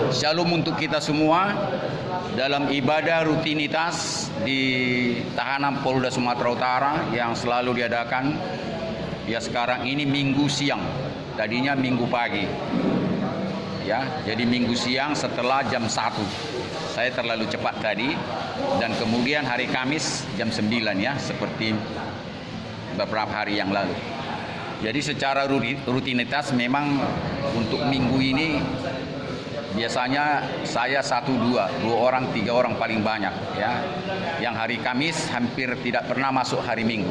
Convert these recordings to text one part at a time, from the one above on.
Shalom untuk kita semua dalam ibadah rutinitas di tahanan Polda Sumatera Utara yang selalu diadakan. Ya, sekarang ini Minggu siang, tadinya Minggu pagi. Ya, jadi Minggu siang setelah jam 1. Saya terlalu cepat tadi, dan kemudian hari Kamis jam 9 ya, seperti beberapa hari yang lalu. Jadi secara rutinitas memang untuk minggu ini biasanya saya 1-2 orang 3 orang paling banyak ya. Yang hari Kamis hampir tidak pernah masuk hari Minggu.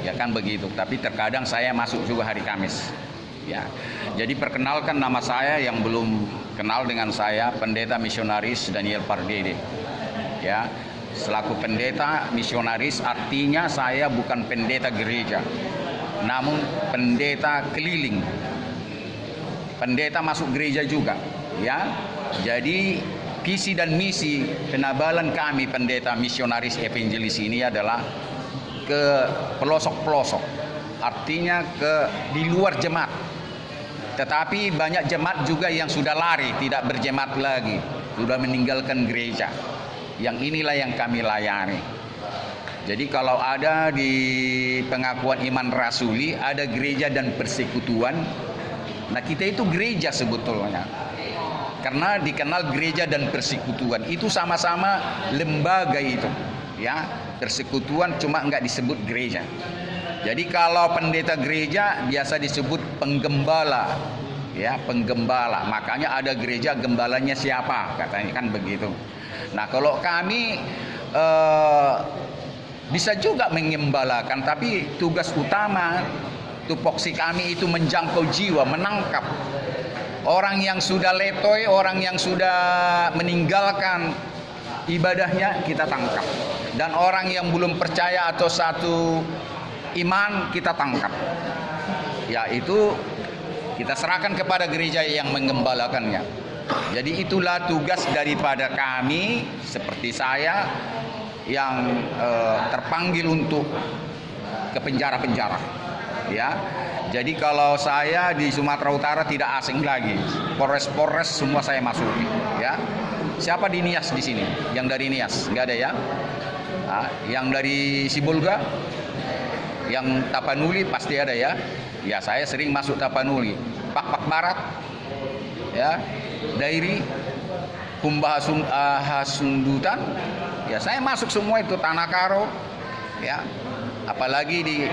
Ya kan begitu. Tapi terkadang saya masuk juga hari Kamis. Ya. Jadi perkenalkan, nama saya yang belum kenal dengan saya, Pendeta Misionaris Daniel Pardede. Ya. Selaku pendeta misionaris artinya saya bukan pendeta gereja, namun pendeta keliling. Pendeta masuk gereja juga, ya. Jadi visi dan misi penabalan kami pendeta misionaris evangelis ini adalah ke pelosok-pelosok, artinya di luar jemaat. Tetapi banyak jemaat juga yang sudah lari, tidak berjemaat lagi, sudah meninggalkan gereja. Yang inilah yang kami layani. Jadi kalau ada di pengakuan iman rasuli ada gereja dan persekutuan. Nah, kita itu gereja sebetulnya. Karena dikenal gereja dan persekutuan itu sama-sama lembaga itu, ya. Persekutuan cuma enggak disebut gereja. Jadi kalau pendeta gereja biasa disebut penggembala, ya, penggembala. Makanya ada gereja, gembalanya siapa? Katanya kan begitu. Nah, kalau kami bisa juga mengembalakan, tapi tugas utama tupoksi kami itu menjangkau jiwa, menangkap orang yang sudah letoy, orang yang sudah meninggalkan ibadahnya kita tangkap, dan orang yang belum percaya atau satu iman kita tangkap. Ya, itu kita serahkan kepada gereja yang menggembalakannya. Jadi itulah tugas daripada kami, seperti saya yang terpanggil untuk ke penjara-penjara. Ya, jadi kalau saya di Sumatera Utara tidak asing lagi, Polres-Polres semua saya masuki. Ya, siapa di Nias di sini? Yang dari Nias nggak ada ya? Nah, yang dari Sibolga, yang Tapanuli pasti ada ya. Ya, saya sering masuk Tapanuli, Pak Barat, ya, Dairi, Hasundutan, ya saya masuk semua itu, Tanah Karo, ya, apalagi di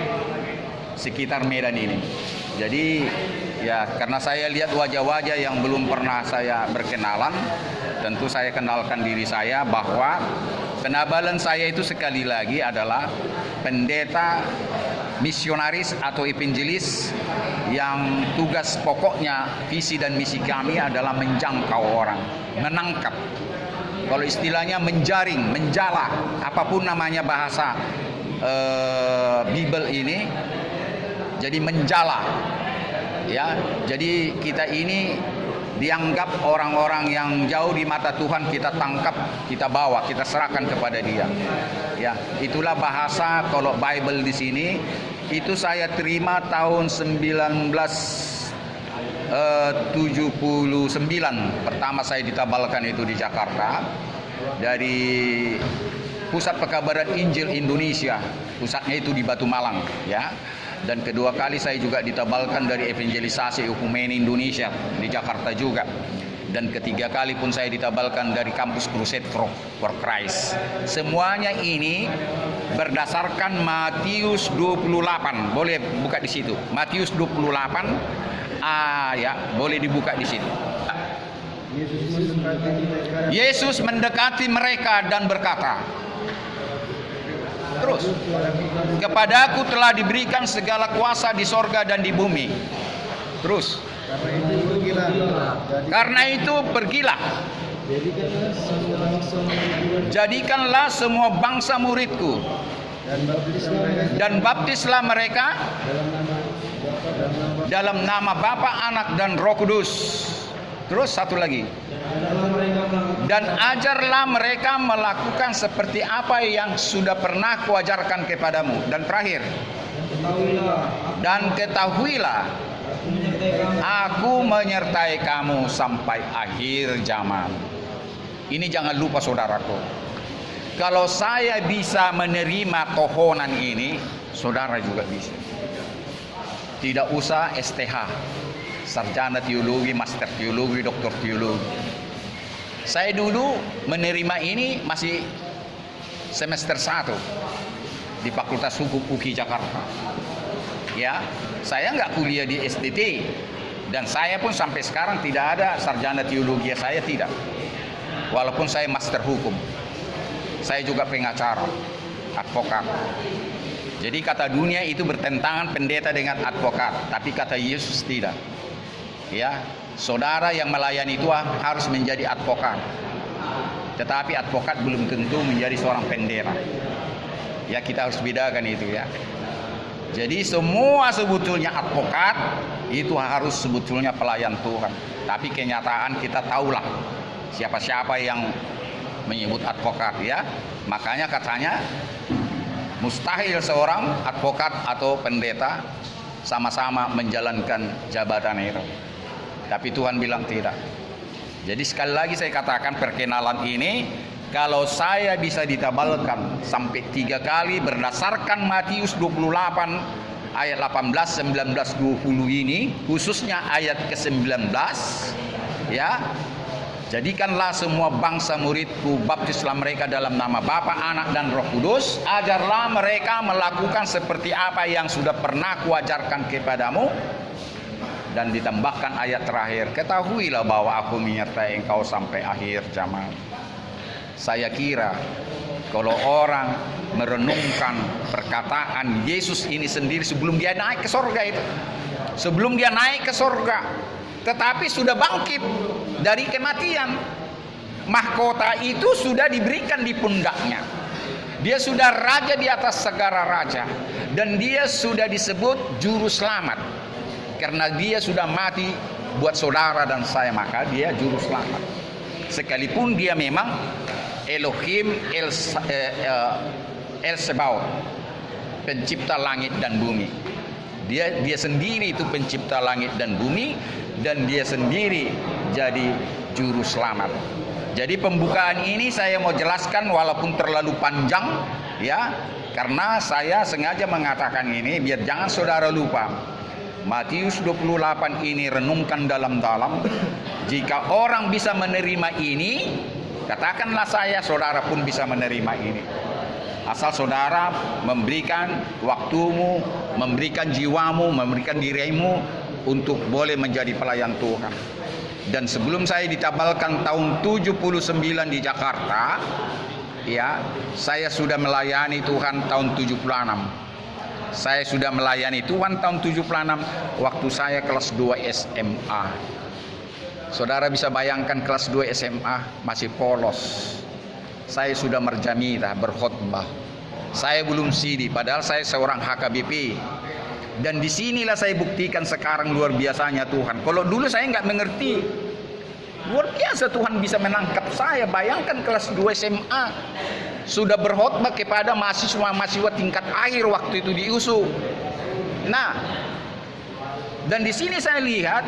sekitar Medan ini. Jadi ya, karena saya lihat wajah-wajah yang belum pernah saya berkenalan, tentu saya kenalkan diri saya bahwa penabalan saya itu sekali lagi adalah pendeta misionaris atau evangelis yang tugas pokoknya, visi dan misi kami adalah menjangkau orang, menangkap. Kalau istilahnya menjaring, menjala, apapun namanya bahasa Bible ini, jadi menjala. Ya, jadi kita ini dianggap orang-orang yang jauh di mata Tuhan, kita tangkap, kita bawa, kita serahkan kepada Dia. Ya, itulah bahasa kalau Bible di sini. Itu saya terima tahun 1979. Pertama saya ditabalkan itu di Jakarta dari Pusat Pekabaran Injil Indonesia. Pusatnya itu di Batu Malang, ya. Dan kedua kali saya juga ditabalkan dari Evangelisasi Ekumene Indonesia di Jakarta juga. Dan ketiga kali pun saya ditabalkan dari kampus Crusade for Christ. Semuanya ini berdasarkan Matius 28. Boleh buka di situ. Matius 28 ya, boleh dibuka di situ. Yesus mendekati mereka dan berkata, terus, kepadaku telah diberikan segala kuasa di sorga dan di bumi. Terus, karena itu pergilah, jadikanlah semua bangsa muridku, dan baptislah mereka dalam nama Bapa, Anak, dan Roh Kudus. Terus satu lagi, dan ajarlah mereka melakukan seperti apa yang sudah pernah kuajarkan kepadamu. Dan terakhir, dan ketahuilah Aku menyertai kamu sampai akhir zaman. Ini jangan lupa saudaraku. Kalau saya bisa menerima tohonan ini, saudara juga bisa. Tidak usah STH, sarjana teologi, master teologi, doktor teologi. Saya dulu menerima ini masih semester 1 di Fakultas Hukum UKI Jakarta. Ya, saya nggak kuliah di STT, dan saya pun sampai sekarang tidak ada sarjana teologi, saya tidak. Walaupun saya master hukum, saya juga pengacara, advokat. Jadi kata dunia itu bertentangan pendeta dengan advokat, tapi kata Yesus tidak. Ya, saudara yang melayani itu harus menjadi advokat, tetapi advokat belum tentu menjadi seorang pendeta. Ya, kita harus bedakan itu ya. Jadi semua sebetulnya advokat itu harus sebetulnya pelayan Tuhan. Tapi kenyataan kita tahulah siapa-siapa yang menyebut advokat ya. Makanya katanya mustahil seorang advokat atau pendeta sama-sama menjalankan jabatan itu. Tapi Tuhan bilang tidak. Jadi sekali lagi saya katakan perkenalan ini, kalau saya bisa ditabalkan sampai 3 kali berdasarkan Matius 28 ayat 18, 19, 20 ini, khususnya ayat ke-19 ya. Jadikanlah semua bangsa muridku, baptislah mereka dalam nama Bapa, Anak, dan Roh Kudus. Ajarlah mereka melakukan seperti apa yang sudah pernah kuajarkan kepadamu. Dan ditambahkan ayat terakhir, ketahuilah bahwa aku menyertai engkau sampai akhir zaman. Saya kira kalau orang merenungkan perkataan Yesus ini sendiri sebelum dia naik ke sorga itu, sebelum dia naik ke sorga, tetapi sudah bangkit dari kematian, mahkota itu sudah diberikan di pundaknya. Dia sudah raja di atas segala raja, dan dia sudah disebut juru selamat karena dia sudah mati buat saudara dan saya, maka dia juru selamat. Sekalipun dia memang Elohim El Sebaot, pencipta langit dan bumi. Dia sendiri itu pencipta langit dan bumi, dan dia sendiri jadi juru selamat. Jadi pembukaan ini saya mau jelaskan walaupun terlalu panjang ya, karena saya sengaja mengatakan ini biar jangan saudara lupa. Matius 28 ini renungkan dalam-dalam. Jika orang bisa menerima ini, katakanlah saya, saudara pun bisa menerima ini. Asal saudara memberikan waktumu, memberikan jiwamu, memberikan dirimu untuk boleh menjadi pelayan Tuhan. Dan sebelum saya ditabalkan tahun 79 di Jakarta, ya, saya sudah melayani Tuhan tahun 76. Saya sudah melayani Tuhan tahun 76 waktu saya kelas 2 SMA. Saudara bisa bayangkan kelas 2 SMA masih polos. Saya sudah merjamita, berkhotbah. Saya belum CD, padahal saya seorang HKBP. Dan disinilah saya buktikan sekarang luar biasanya Tuhan. Kalau dulu saya nggak mengerti, luar biasa Tuhan bisa menangkap saya. Bayangkan kelas 2 SMA sudah berkhotbah kepada mahasiswa-mahasiswa tingkat akhir waktu itu di USU. Nah, dan di sini saya lihat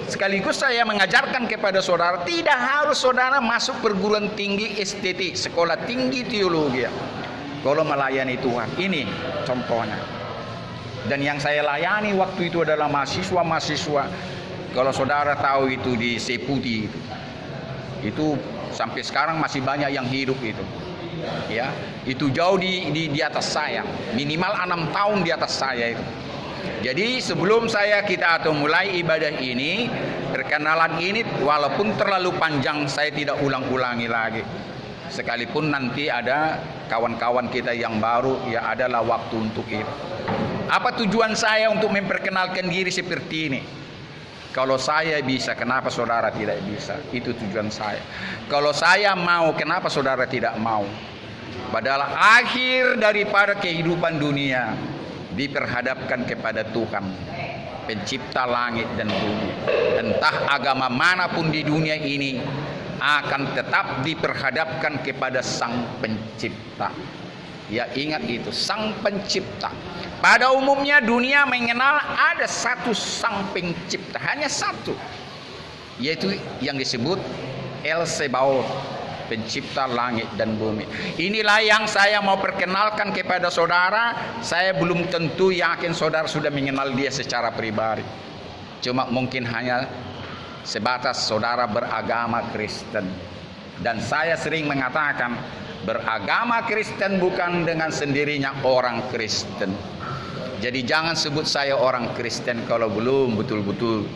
sekaligus saya mengajarkan kepada saudara, tidak harus saudara masuk perguruan tinggi STT, sekolah tinggi teologi, kalau melayani Tuhan. Ini contohnya. Dan yang saya layani waktu itu adalah mahasiswa-mahasiswa. Kalau saudara tahu itu di Seputi itu sampai sekarang masih banyak yang hidup itu. Ya, itu jauh di atas saya, minimal 6 tahun di atas saya itu. Jadi sebelum kita atau mulai ibadah ini, perkenalan ini walaupun terlalu panjang, saya tidak ulang-ulangi lagi. Sekalipun nanti ada kawan-kawan kita yang baru, ya adalah waktu untuk itu. Apa tujuan saya untuk memperkenalkan diri seperti ini? Kalau saya bisa, kenapa saudara tidak bisa? Itu tujuan saya. Kalau saya mau, kenapa saudara tidak mau? Padahal akhir daripada kehidupan dunia diperhadapkan kepada Tuhan, pencipta langit dan bumi. Entah agama manapun di dunia ini akan tetap diperhadapkan kepada Sang Pencipta. Ya, ingat itu, Sang Pencipta. Pada umumnya dunia mengenal ada satu sang pencipta, hanya satu, yaitu yang disebut El Sebaot, pencipta langit dan bumi. Inilah yang saya mau perkenalkan kepada saudara. Saya belum tentu yakin saudara sudah mengenal dia secara pribadi. Cuma mungkin hanya sebatas saudara beragama Kristen. Dan saya sering mengatakan, beragama Kristen bukan dengan sendirinya orang Kristen. Jadi jangan sebut saya orang Kristen kalau belum betul-betul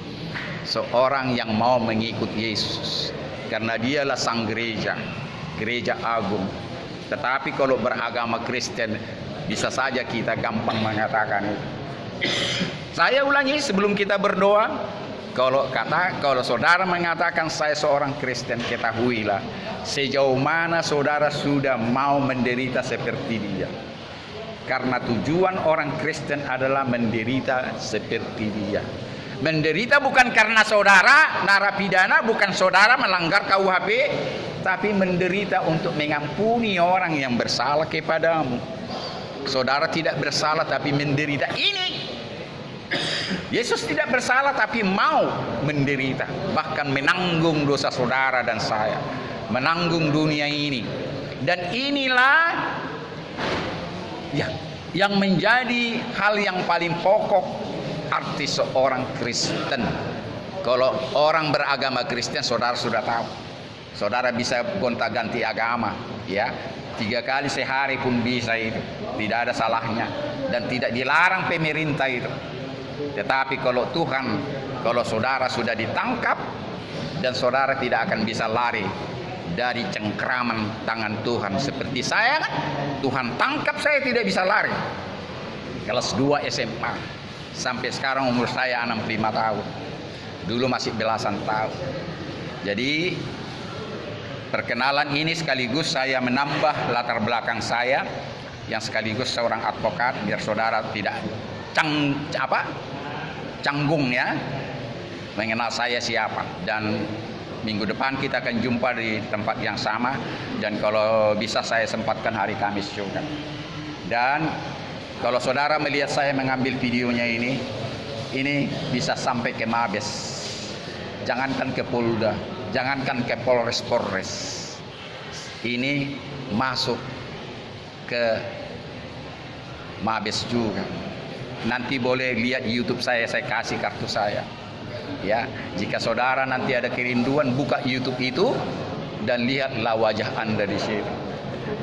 seorang yang mau mengikut Yesus. Karena dialah sang gereja, gereja agung. Tetapi kalau beragama Kristen, bisa saja kita gampang mengatakan itu. Saya ulangi sebelum kita berdoa, kalau saudara mengatakan saya seorang Kristen, ketahuilah sejauh mana saudara sudah mau menderita seperti dia. Karena tujuan orang Kristen adalah menderita seperti dia. Menderita bukan karena saudara narapidana, bukan saudara melanggar KUHP, tapi menderita untuk mengampuni orang yang bersalah kepadamu. Saudara tidak bersalah tapi menderita. Ini Yesus tidak bersalah tapi mau menderita, bahkan menanggung dosa saudara dan saya, menanggung dunia ini. Dan inilah yang menjadi hal yang paling pokok arti seorang Kristen. Kalau orang beragama Kristen, saudara sudah tahu, saudara bisa gonta-ganti agama, ya, 3 kali sehari pun bisa, itu tidak ada salahnya dan tidak dilarang pemerintah itu. Tetapi kalau Tuhan, kalau saudara sudah ditangkap, dan saudara tidak akan bisa lari dari cengkraman tangan Tuhan. Seperti saya kan, Tuhan tangkap saya tidak bisa lari. Kelas 2 SMA sampai sekarang umur saya 65 tahun. Dulu masih belasan tahun. Jadi perkenalan ini sekaligus saya menambah latar belakang saya yang sekaligus seorang advokat, biar saudara tidak canggung ya mengenal saya siapa. Dan minggu depan kita akan jumpa di tempat yang sama, dan kalau bisa saya sempatkan hari Kamis juga. Dan kalau saudara melihat saya mengambil videonya ini bisa sampai ke Mabes. Jangankan ke Polda, jangankan ke Polres. Ini masuk ke Mabes juga. Nanti boleh lihat YouTube saya kasih kartu saya. Ya, jika saudara nanti ada kerinduan, buka YouTube itu dan lihatlah wajah Anda di situ.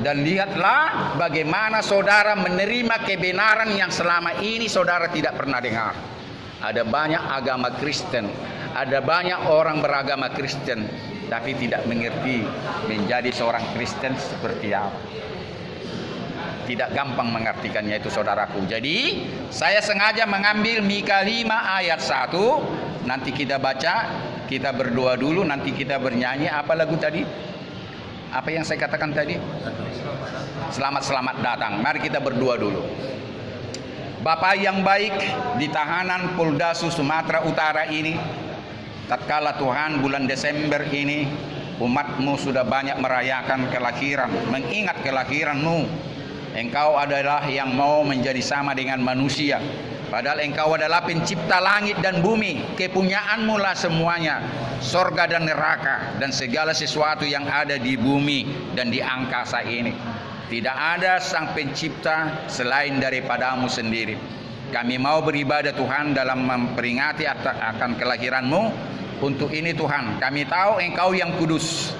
Dan lihatlah bagaimana saudara menerima kebenaran yang selama ini saudara tidak pernah dengar. Ada banyak agama Kristen, ada banyak orang beragama Kristen, tapi tidak mengerti menjadi seorang Kristen seperti apa. Tidak gampang mengartikannya itu saudaraku. Jadi saya sengaja mengambil Mika 5 ayat 1. Nanti kita baca, kita berdoa dulu, nanti kita bernyanyi. Apa lagu tadi? Apa yang saya katakan tadi? Selamat datang. Mari kita berdoa dulu. Bapa yang baik, di tahanan Polda Sumatera Utara ini, tatkala Tuhan bulan Desember ini umatmu sudah banyak merayakan kelahiran, mengingat kelahiranmu. Engkau adalah yang mau menjadi sama dengan manusia, padahal engkau adalah pencipta langit dan bumi. Kepunyaanmu lah semuanya, sorga dan neraka, dan segala sesuatu yang ada di bumi dan di angkasa ini. Tidak ada sang pencipta selain daripadamu sendiri. Kami mau beribadah Tuhan dalam memperingati akan kelahiranmu. Untuk ini Tuhan, kami tahu engkau yang kudus,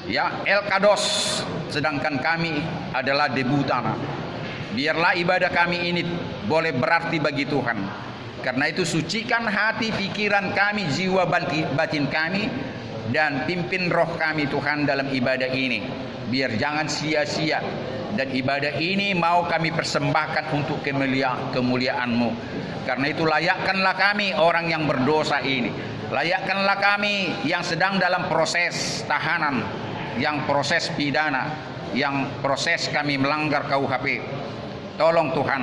ya, El Kados, sedangkan kami adalah debu tanah. Biarlah ibadah kami ini boleh berarti bagi Tuhan. Karena itu sucikan hati, pikiran kami, jiwa batin kami, dan pimpin roh kami Tuhan dalam ibadah ini. Biar jangan sia-sia, dan ibadah ini mau kami persembahkan untuk kemuliaan-Mu. Karena itu layakkanlah kami orang yang berdosa ini. Layakkanlah kami yang sedang dalam proses tahanan, yang proses pidana, yang proses kami melanggar KUHP. Tolong Tuhan,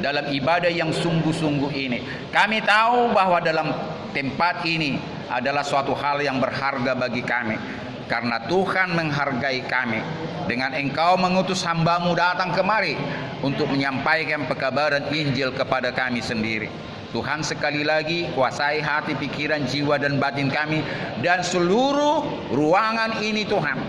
dalam ibadah yang sungguh-sungguh ini, kami tahu bahwa dalam tempat ini adalah suatu hal yang berharga bagi kami. karena Tuhan menghargai kami dengan Engkau mengutus hamba-Mu datang kemari untuk menyampaikan pekabaran Injil kepada kami sendiri. Tuhan, sekali lagi kuasai hati, pikiran, jiwa dan batin kami dan seluruh ruangan ini Tuhan.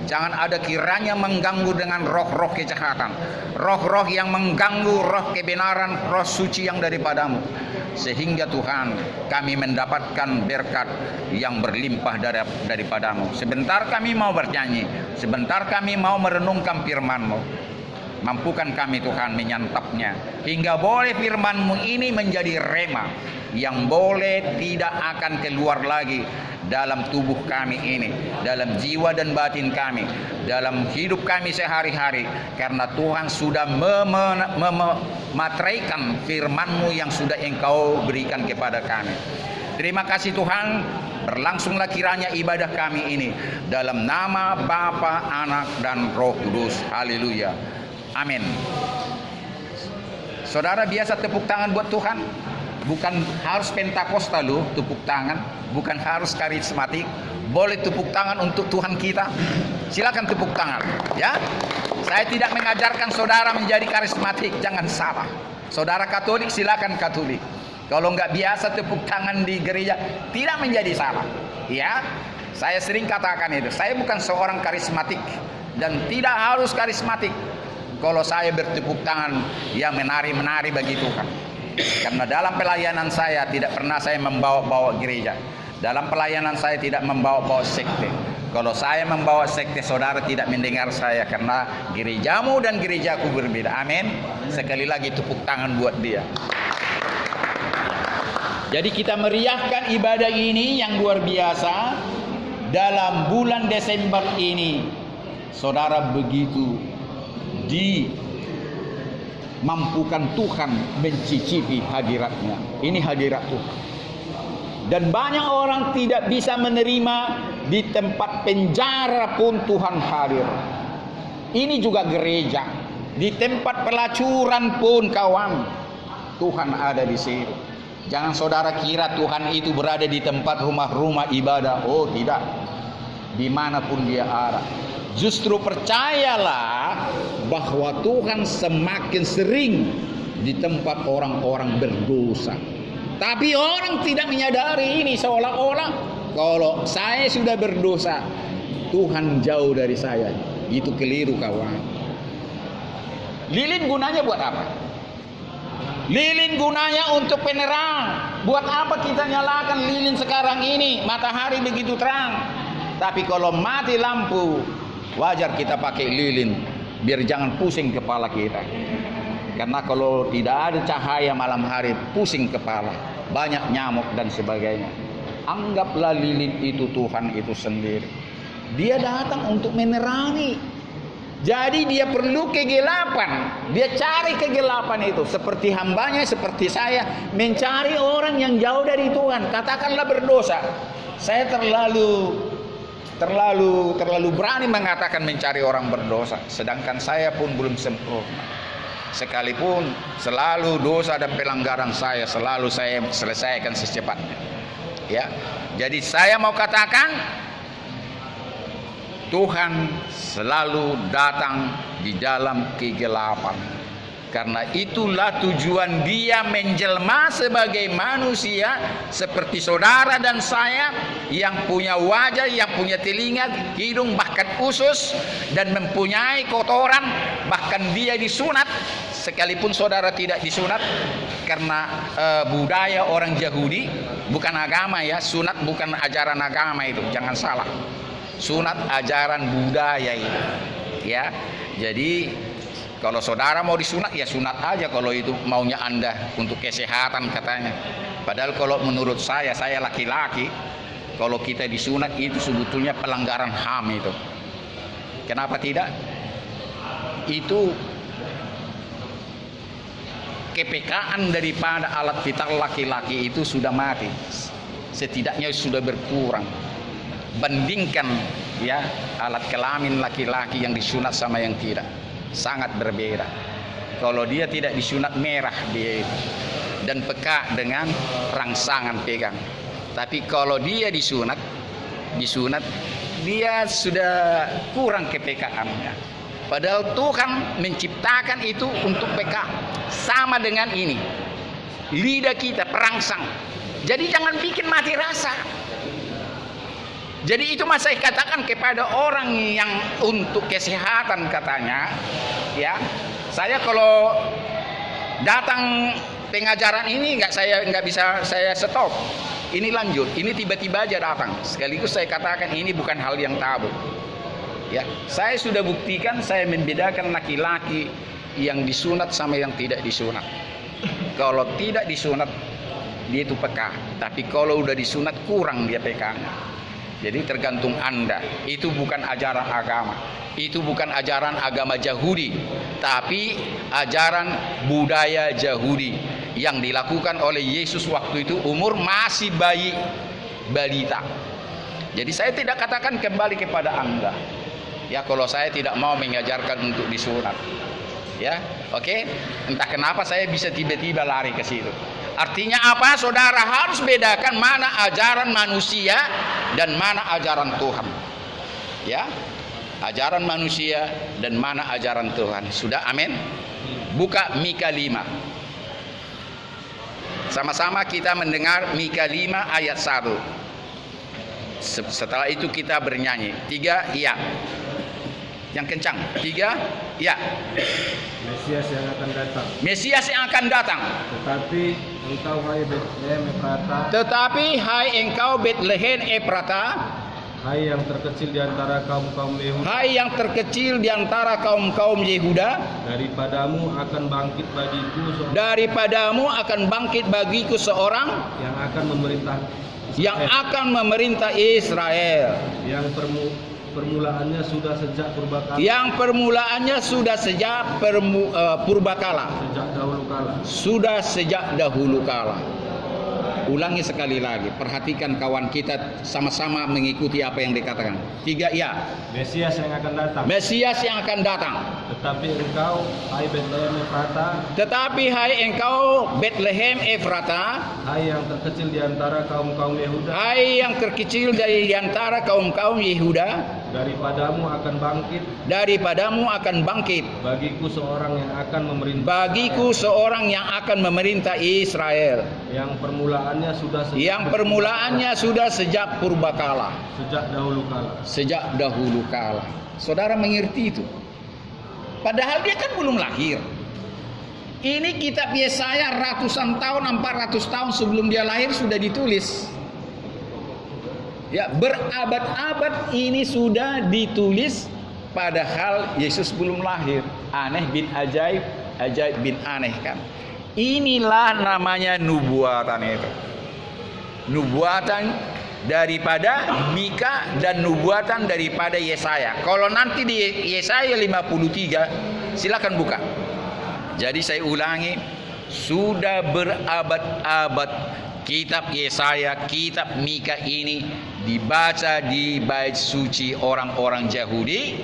Jangan ada kiranya mengganggu dengan roh-roh kejahatan, roh-roh yang mengganggu roh kebenaran, roh suci yang daripada-Mu. Sehingga Tuhan, kami mendapatkan berkat yang berlimpah daripada-Mu. Sebentar kami mau bernyanyi, sebentar kami mau merenungkan firman-Mu. Mampukan kami Tuhan menyantapnya, hingga boleh firman-Mu ini menjadi rema yang boleh tidak akan keluar lagi dalam tubuh kami ini, dalam jiwa dan batin kami, dalam hidup kami sehari-hari. Karena Tuhan sudah memateraikan firman-Mu yang sudah Engkau berikan kepada kami. Terima kasih Tuhan. Berlangsunglah kiranya ibadah kami ini dalam nama Bapa, Anak dan Roh Kudus. Haleluya. Amin. Saudara, biasa tepuk tangan buat Tuhan. Bukan harus Pentakosta loh tepuk tangan, bukan harus karismatik. Boleh tepuk tangan untuk Tuhan kita. Silakan tepuk tangan, ya. Saya tidak mengajarkan saudara menjadi karismatik, jangan salah. Saudara Katolik silakan Katolik. Kalau nggak biasa tepuk tangan di gereja tidak menjadi salah, ya. Saya sering katakan itu. Saya bukan seorang karismatik dan tidak harus karismatik. Kalau saya bertepuk tangan yang menari-menari bagi Tuhan. Karena dalam pelayanan saya tidak pernah saya membawa-bawa gereja. Dalam pelayanan saya tidak membawa-bawa sekte. Kalau saya membawa sekte, saudara tidak mendengar saya, karena gerejamu dan gerejaku berbeda. Amin. Sekali lagi tepuk tangan buat dia. Jadi kita meriahkan ibadah ini yang luar biasa dalam bulan Desember ini. Saudara, begitu dimampukan Tuhan mencicipi hadiratnya. Ini hadirat Tuhan. Dan banyak orang tidak bisa menerima, di tempat penjara pun Tuhan hadir. Ini juga gereja. Di tempat pelacuran pun kawan, Tuhan ada di sini. Jangan saudara kira Tuhan itu berada di tempat rumah-rumah ibadah. Oh tidak. Dimanapun dia ada. Justru percayalah bahwa Tuhan semakin sering di tempat orang-orang berdosa. Tapi orang tidak menyadari ini, seolah-olah kalau saya sudah berdosa, Tuhan jauh dari saya. Itu keliru kawan. Lilin gunanya buat apa? Lilin gunanya untuk penerang. Buat apa kita nyalakan lilin sekarang ini? Matahari begitu terang. Tapi kalau mati lampu, wajar kita pakai lilin biar jangan pusing kepala kita. Karena kalau tidak ada cahaya malam hari, pusing kepala, banyak nyamuk dan sebagainya. Anggaplah lilin itu Tuhan itu sendiri. Dia datang untuk menerangi. Jadi dia perlu kegelapan. Dia cari kegelapan itu. Seperti hambanya, seperti saya, mencari orang yang jauh dari Tuhan. Katakanlah berdosa. Saya terlalu berani mengatakan mencari orang berdosa, sedangkan saya pun belum sempurna. Sekalipun selalu dosa dan pelanggaran saya selalu saya selesaikan secepatnya. Ya. Jadi saya mau katakan Tuhan selalu datang di dalam kegelapan. Karena itulah tujuan dia menjelma sebagai manusia seperti saudara dan saya, yang punya wajah, yang punya telinga, hidung, bahkan usus, dan mempunyai kotoran. Bahkan dia disunat, sekalipun saudara tidak disunat. Karena budaya orang Yahudi, bukan agama ya. Sunat bukan ajaran agama itu, jangan salah. Sunat ajaran budaya itu, ya. Jadi kalau saudara mau disunat, ya sunat aja kalau itu maunya Anda untuk kesehatan katanya. Padahal kalau menurut saya laki-laki, kalau kita disunat itu sebetulnya pelanggaran HAM itu. Kenapa tidak? Itu kepekaan daripada alat vital laki-laki itu sudah mati. Setidaknya sudah berkurang. Bandingkan ya alat kelamin laki-laki yang disunat sama yang tidak. Sangat berbeda. Kalau dia tidak disunat merah dia dan peka dengan rangsangan pegang. Tapi kalau dia disunat dia sudah kurang kepekaan-nya. Padahal Tuhan menciptakan itu untuk peka. Sama dengan ini. Lidah kita perangsang. Jadi jangan bikin mati rasa. Jadi itu mas saya katakan kepada orang yang untuk kesehatan katanya, ya. Saya kalau datang pengajaran ini nggak bisa saya stop. Ini lanjut. Ini tiba-tiba aja datang. Sekaligus saya katakan ini bukan hal yang tabu. Ya, saya sudah buktikan saya membedakan laki-laki yang disunat sama yang tidak disunat. Kalau tidak disunat dia itu peka, tapi kalau udah disunat kurang dia pekanya. Jadi tergantung Anda. Itu bukan ajaran agama. Itu bukan ajaran agama Yahudi, tapi ajaran budaya Yahudi yang dilakukan oleh Yesus waktu itu umur masih balita. Jadi saya tidak katakan kembali kepada Anda. Ya, kalau saya tidak mau mengajarkan untuk disunat. Ya, oke. Entah kenapa saya bisa tiba-tiba lari ke situ. Artinya apa? Saudara harus bedakan mana ajaran manusia dan mana ajaran Tuhan. Ya, ajaran manusia dan mana ajaran Tuhan. Sudah, amin. Buka Mika 5. Sama-sama kita mendengar Mika 5 ayat 1. Setelah itu kita bernyanyi. 3, ya. Yang kencang. 3, ya. Mesias yang akan datang. Mesias yang akan datang. Tetapi engkau hai Betlehem Efrata. Tetapi hai engkau Betlehem Efrata. Hai yang terkecil di antara kaum-kaum Yehuda. Hai yang terkecil di antara kaum-kaum Yehuda. Daripadamu akan bangkit bagiku seorang yang akan memerintah Israel. Yang akan memerintah Israel. Yang permulaannya sudah sejak purbakala. Yang permulaannya sudah sejak purbakala. Sejak dahulu kala. Sudah sejak dahulu kala. Ulangi sekali lagi. Perhatikan kawan kita sama-sama mengikuti apa yang dikatakan. 3, ya. Mesias yang akan datang. Mesias yang akan datang. Tetapi engkau hai Betlehem Efrata. Tetapi hai engkau Betlehem Efrata. Hai yang terkecil di antara kaum-kaum Yehuda. Hai yang terkecil dari antara kaum-kaum Yehuda. Daripadamu akan bangkit. Bagiku seorang yang akan memerintah. Israel. Yang permulaannya sudah sejak purbakala. Sejak dahulu kala. Saudara mengerti itu? Padahal dia kan belum lahir. Ini kitab Yesaya ratusan tahun, 400 tahun sebelum dia lahir sudah ditulis. Ya, berabad-abad ini sudah ditulis, padahal Yesus belum lahir. Aneh bin ajaib, ajaib bin aneh kan. Inilah namanya nubuatan itu. Nubuatan daripada Mika dan nubuatan daripada Yesaya. Kalau nanti di Yesaya 53 silakan buka. Jadi saya ulangi, sudah berabad-abad kitab Yesaya, kitab Mika ini dibaca di bait suci orang-orang Yahudi,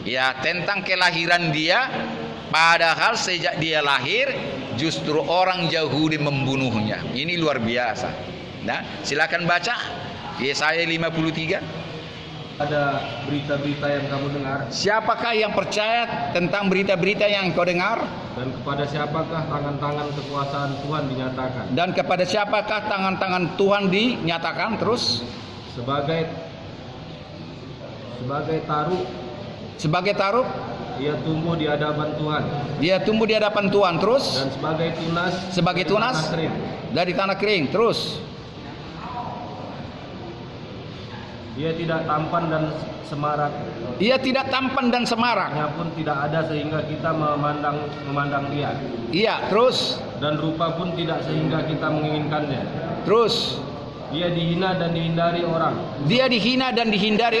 ya, tentang kelahiran dia. Padahal sejak dia lahir justru orang Yahudi membunuhnya. Ini luar biasa. Nah, silakan baca Yesaya 53. Ada berita-berita yang kamu dengar. Siapakah yang percaya tentang berita-berita yang kau dengar? Dan kepada siapakah tangan-tangan kekuasaan Tuhan dinyatakan? Dan kepada siapakah tangan-tangan Tuhan dinyatakan? Terus sebagai taruh ia tumbuh di hadapan Tuhan. Terus dan sebagai tunas dari tanah kering. Terus ia tidak tampan dan semarak. Ia pun tidak ada sehingga kita memandang dia. Iya, terus. Dan rupa pun tidak sehingga kita menginginkannya. Terus. Dia dihina dan dihindari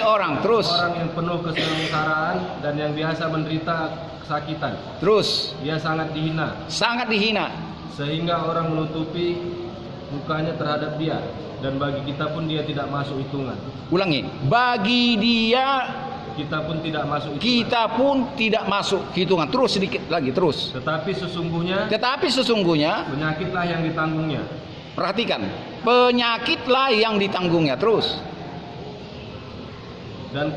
orang. Terus. Orang yang penuh kesengsaraan dan yang biasa menderita kesakitan. Terus. Dia sangat dihina. Sehingga orang menutupi mukanya terhadap dia. Dan bagi kita pun dia tidak masuk hitungan. Ulangi. Bagi dia kita pun tidak masuk hitungan. Terus sedikit lagi, terus. Tetapi sesungguhnya penyakitlah yang ditanggungnya. Perhatikan. Penyakitlah yang ditanggungnya. Terus. dan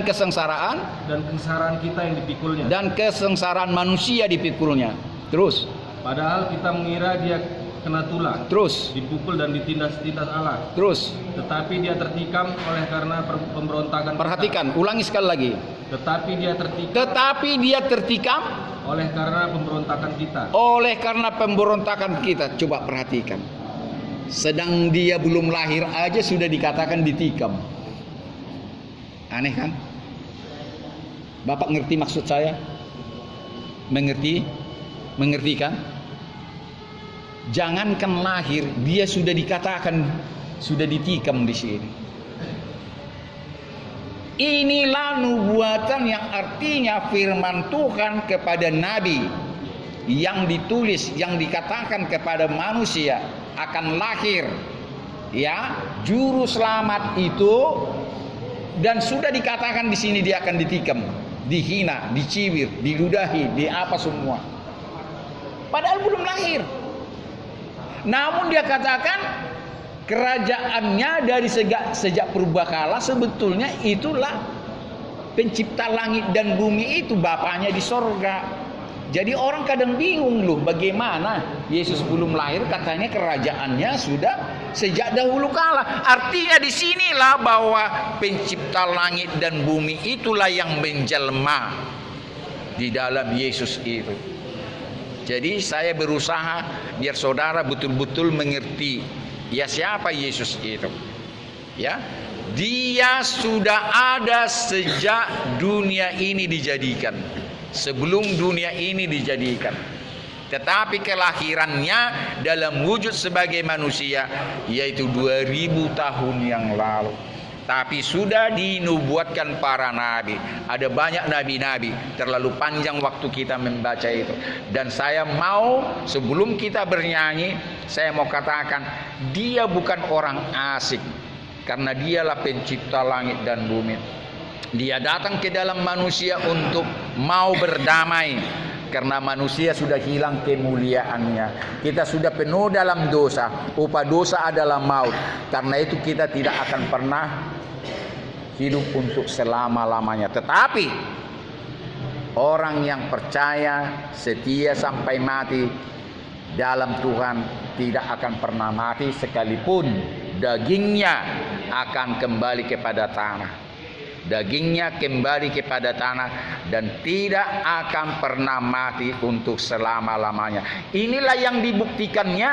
kesengsaraan kita yang dipikulnya. Dan kesengsaraan manusia dipikulnya. Terus. Padahal kita mengira dia kena tulah. Terus. Dipukul dan ditindas-tindas Allah. Terus. Tetapi dia tertikam oleh karena pemberontakan. Perhatikan, kita. Ulangi sekali lagi. Tetapi dia tertikam oleh karena pemberontakan kita. Oleh karena pemberontakan kita. Coba perhatikan. Sedang dia belum lahir aja sudah dikatakan ditikam. Aneh kan? Bapak ngerti maksud saya? Mengerti? Mengerti kan? Jangankan lahir, dia sudah dikatakan sudah ditikam di sini. Inilah nubuatan yang artinya firman Tuhan kepada nabi yang ditulis, yang dikatakan kepada manusia akan lahir, ya, juru selamat itu, dan sudah dikatakan di sini dia akan ditikam, dihina, dicibir, diludahi, di apa semua. Padahal belum lahir. Namun dia katakan kerajaannya dari sejak purbakala sebetulnya itulah pencipta langit dan bumi itu, bapaknya di sorga. Jadi orang kadang bingung loh, bagaimana Yesus belum lahir katanya kerajaannya sudah sejak dahulu kala. Artinya disinilah bahwa pencipta langit dan bumi itulah yang menjelma di dalam Yesus itu. Jadi saya berusaha biar saudara betul-betul mengerti ya siapa Yesus itu. Ya, dia sudah ada sejak dunia ini dijadikan. Sebelum dunia ini dijadikan. Tetapi kelahirannya dalam wujud sebagai manusia yaitu 2000 tahun yang lalu. Tapi sudah dinubuatkan para nabi. Ada banyak nabi-nabi. Terlalu panjang waktu kita membaca itu. Dan saya mau sebelum kita bernyanyi, saya mau katakan dia bukan orang asing. Karena dialah pencipta langit dan bumi. Dia datang ke dalam manusia untuk mau berdamai. Karena manusia sudah hilang kemuliaannya. Kita sudah penuh dalam dosa. Upah dosa adalah maut. Karena itu kita tidak akan pernah hidup untuk selama-lamanya. Tetapi orang yang percaya setia sampai mati dalam Tuhan tidak akan pernah mati, sekalipun dagingnya akan kembali kepada tanah. Dagingnya kembali kepada tanah dan tidak akan pernah mati untuk selama-lamanya. Inilah yang dibuktikannya.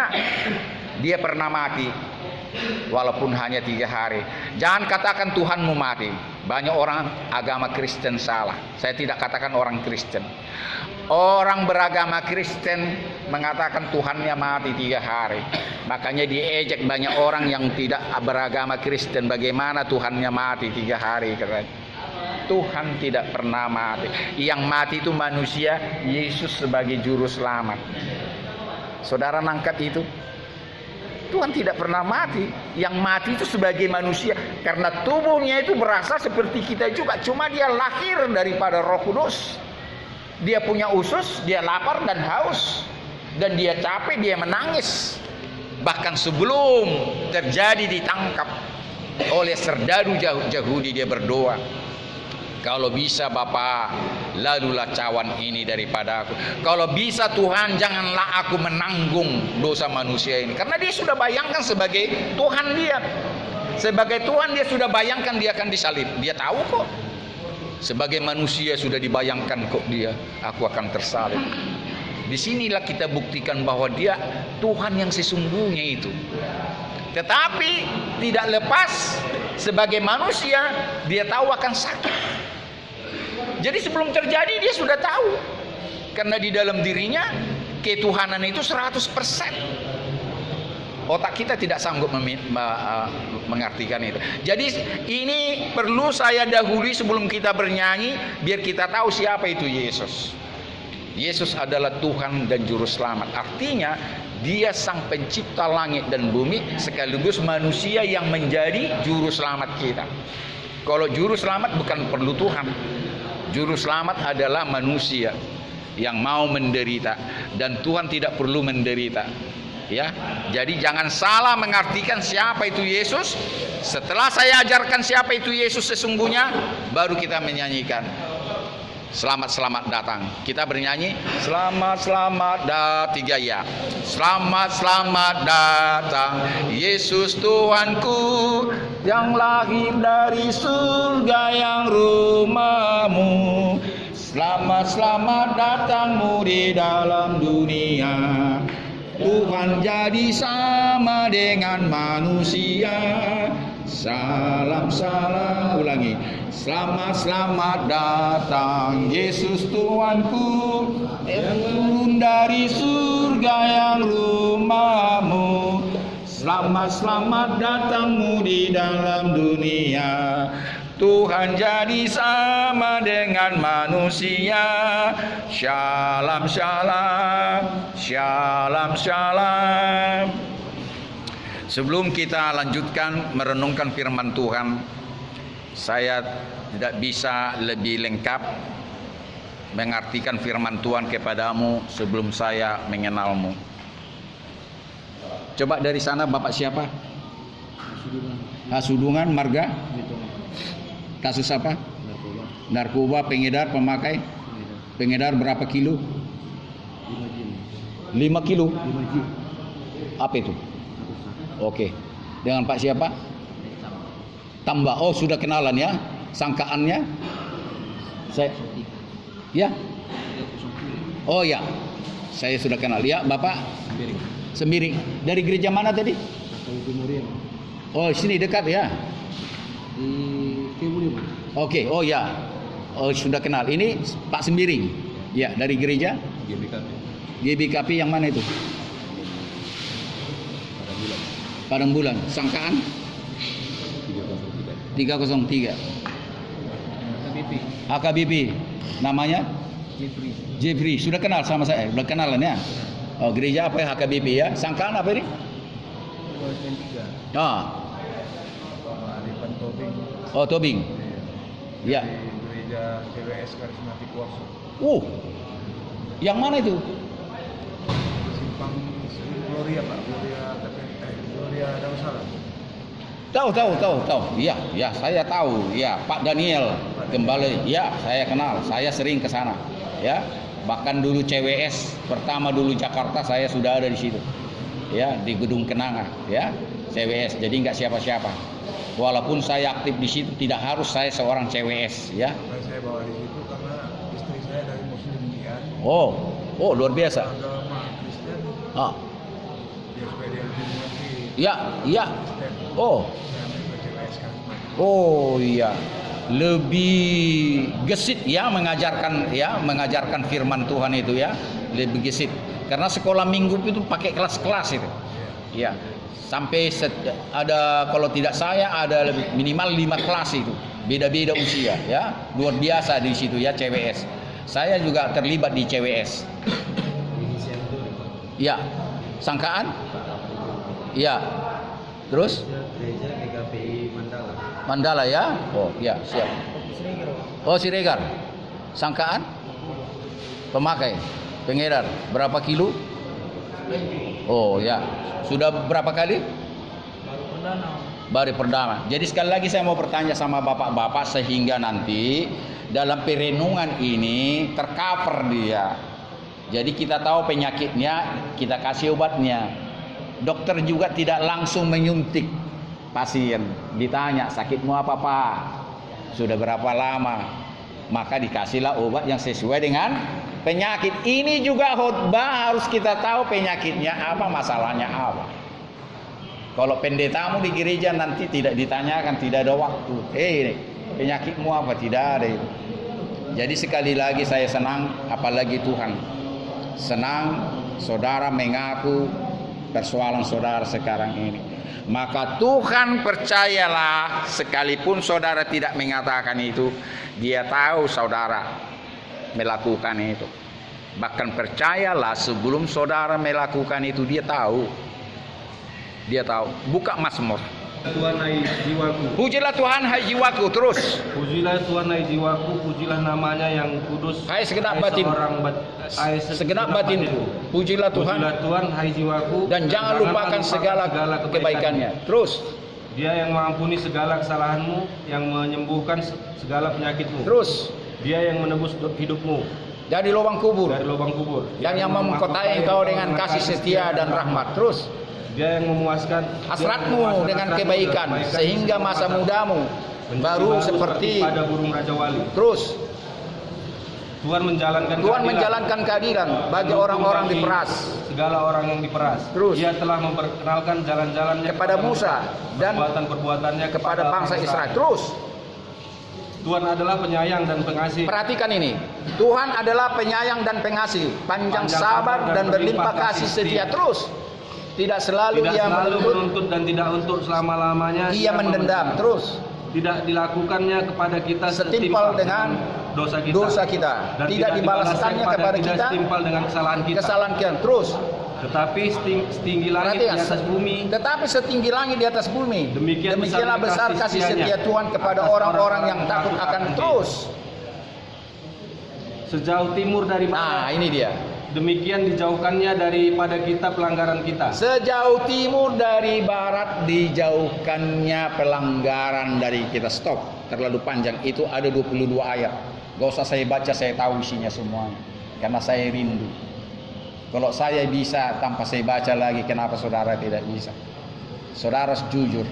Dia pernah mati walaupun hanya 3 hari. Jangan katakan Tuhanmu mati. Banyak orang agama Kristen salah. Saya tidak katakan orang Kristen. Orang beragama Kristen mengatakan Tuhannya mati 3 hari. Makanya diejek banyak orang yang tidak beragama Kristen. Bagaimana Tuhannya mati 3 hari? Tuhan tidak pernah mati. Yang mati itu manusia, Yesus sebagai juru selamat. Saudara nangkap itu? Tuhan tidak pernah mati. Yang mati itu sebagai manusia. Karena tubuhnya itu berasa seperti kita juga. Cuma dia lahir daripada Roh Kudus. Dia punya usus, dia lapar dan haus. Dan dia capek, dia menangis. Bahkan sebelum terjadi ditangkap oleh serdadu Yahudi, dia berdoa, kalau bisa Bapa, lalulah cawan ini daripada aku. Kalau bisa Tuhan, janganlah aku menanggung dosa manusia ini. Karena dia sudah bayangkan sebagai Tuhan dia. Sebagai Tuhan dia sudah bayangkan dia akan disalib. Dia tahu kok. Sebagai manusia sudah dibayangkan kok dia, aku akan tersalib. Disinilah kita buktikan bahwa dia Tuhan yang sesungguhnya itu. Tetapi tidak lepas sebagai manusia, dia tahu akan sakit. Jadi sebelum terjadi dia sudah tahu. Karena di dalam dirinya ketuhanan itu 100%. Otak kita tidak sanggup mengartikan itu. Jadi ini perlu saya dahului sebelum kita bernyanyi, biar kita tahu siapa itu Yesus. Yesus adalah Tuhan dan Juru Selamat. Artinya dia sang pencipta langit dan bumi, sekaligus manusia yang menjadi Juru Selamat kita. Kalau Juru Selamat bukan perlu Tuhan. Juru Selamat adalah manusia yang mau menderita. Dan Tuhan tidak perlu menderita. Ya, jadi jangan salah mengartikan siapa itu Yesus. Setelah saya ajarkan siapa itu Yesus sesungguhnya, baru kita menyanyikan selamat datang. Kita bernyanyi selamat datang, 3 ya. Selamat datang Yesus Tuhanku, yang lahir dari surga yang rumahmu. Selamat datangmu di dalam dunia. Tuhan jadi sama dengan manusia. Salam, ulangi. Selamat datang Yesus Tuhanku, yang turun dari surga yang rumahmu. Selamat datangmu di dalam dunia. Tuhan jadi sama dengan manusia. Shalom. Sebelum kita lanjutkan merenungkan firman Tuhan, saya tidak bisa lebih lengkap mengartikan firman Tuhan kepadamu sebelum saya mengenalmu. Coba dari sana Bapak siapa? Hasudungan, marga? Kasus apa? Narkoba, pengedar, pemakai? Pengedar berapa kilo? 5 kilo? Apa itu? Oke. Dengan Pak siapa? Tambah. Oh, sudah kenalan ya? Sangkaannya? Saya. Ya? Oh ya. Saya sudah kenal. Ya, Bapak? Sembiring. Dari gereja mana tadi? Oh, sini dekat ya? Oke, oh ya. Oh, sudah kenal. Ini Pak Sembiring. Ya, dari gereja? GBKP yang mana itu? Padang Bulan. Sangkaan? 303. HKBP. Namanya? Jeffrey. Sudah kenal sama saya? Sudah kenalan ya? Oh, gereja apa ya? HKBP ya? Sangkaan apa ini? Oh, Tobing. Ya. Gereja CWS Karismatik Warso. Yang mana itu? Simpang Gloria Pak, Gloria Darussalam. Tahu. Ya, saya tahu. Ya, Pak Daniel kembali. Ya, saya kenal. Saya sering ke sana. Ya, bahkan dulu CWS pertama dulu Jakarta saya sudah ada di situ. Ya, di Gedung Kenanga. Ya, CWS. Jadi nggak siapa-siapa. Walaupun saya aktif di situ, tidak harus saya seorang CWS. Ya. Saya bawa di situ karena istri saya dari Muslim dia. Oh, luar biasa. Agama Kristen. Dia supaya dia lebih mengerti. Ya. Oh iya, lebih gesit ya mengajarkan firman Tuhan itu ya, lebih gesit. Karena sekolah minggu itu pakai kelas-kelas itu. Ya, sampai ada kalau tidak saya ada minimal 5 kelas itu, beda-beda usia ya, luar biasa di situ ya CWS. Saya juga terlibat di CWS. Ya, sangkaan? Ya, terus? Gereja GKPI Mandala ya? Oh ya, siap. Oh, Siregar. Sangkaan? Pemakai, pengedar. Berapa kilo? Oh ya. Sudah berapa kali? Baru perdana. Jadi sekali lagi saya mau bertanya sama bapak-bapak sehingga nanti dalam perenungan ini tercover dia. Jadi kita tahu penyakitnya, kita kasih obatnya. Dokter juga tidak langsung menyuntik pasien, ditanya sakitmu apa Pak, sudah berapa lama, maka dikasihlah obat yang sesuai dengan penyakit. Ini juga khotbah harus kita tahu penyakitnya apa, masalahnya apa. Kalau pendetamu di gereja nanti tidak ditanyakan, tidak ada waktu. Penyakitmu apa? Tidak ada itu. Jadi sekali lagi saya senang, apalagi Tuhan senang saudara mengaku persoalan saudara sekarang ini. Maka Tuhan percayalah, sekalipun saudara tidak mengatakan itu, Dia tahu saudara melakukan itu. Bahkan percayalah, sebelum saudara melakukan itu Dia tahu. Dia tahu. Buka Mazmur. Tuhan hai jiwaku. Pujilah Tuhan hai jiwaku. Terus. Pujilah Tuhan hai jiwaku, pujilah namanya yang kudus. Hai segenap batin. Segenap batinku. Pujilah Tuhan. Pujilah Tuhan hai jiwaku. Dan jangan lupakan segala kebaikannya. Terus. Dia yang mengampuni segala kesalahanmu, yang menyembuhkan segala penyakitmu. Terus. Dia yang menebus hidupmu dari lubang kubur. dari lubang kubur. Dan yang memkotai engkau dengan kasih setia dan rahmat. Terus. Dia yang memuaskan hasratmu dengan kebaikan sehingga masa mudamu baru seperti pada burung raja wali. Terus. Tuhan menjalankan keadilan bagi orang-orang diperas. Segala orang yang diperas. Terus. Dia telah memperkenalkan jalan-jalannya kepada Musa dan perbuatan-perbuatannya kepada bangsa Israel. Terus. Tuhan adalah penyayang dan pengasih. Perhatikan ini. Tuhan adalah penyayang dan pengasih, panjang sabar dan berlimpah kasih setia. Terus. Tidak selalu menuntut dan tidak untuk selama-lamanya. Ia mendendam. Terus. Tidak dilakukannya kepada kita setimpal dengan dosa kita. Dan tidak dibalaskannya kepada kita setimpal dengan kesalahan kita. Terus. Tetapi setinggi langit di atas bumi. Tetapi setinggi langit di atas bumi. Demikianlah besar kasih setia Tuhan kepada orang-orang yang takut akan. Terus. Sejauh timur dari mana? Nah, ini dia. Demikian dijauhkannya daripada kita pelanggaran kita. Sejauh timur dari barat dijauhkannya pelanggaran dari kita. Stop. Terlalu panjang. Itu ada 22 ayat. Gak usah saya baca, saya tahu isinya semuanya. Karena saya rindu. Kalau saya bisa tanpa saya baca lagi, kenapa saudara tidak bisa? Saudara jujur.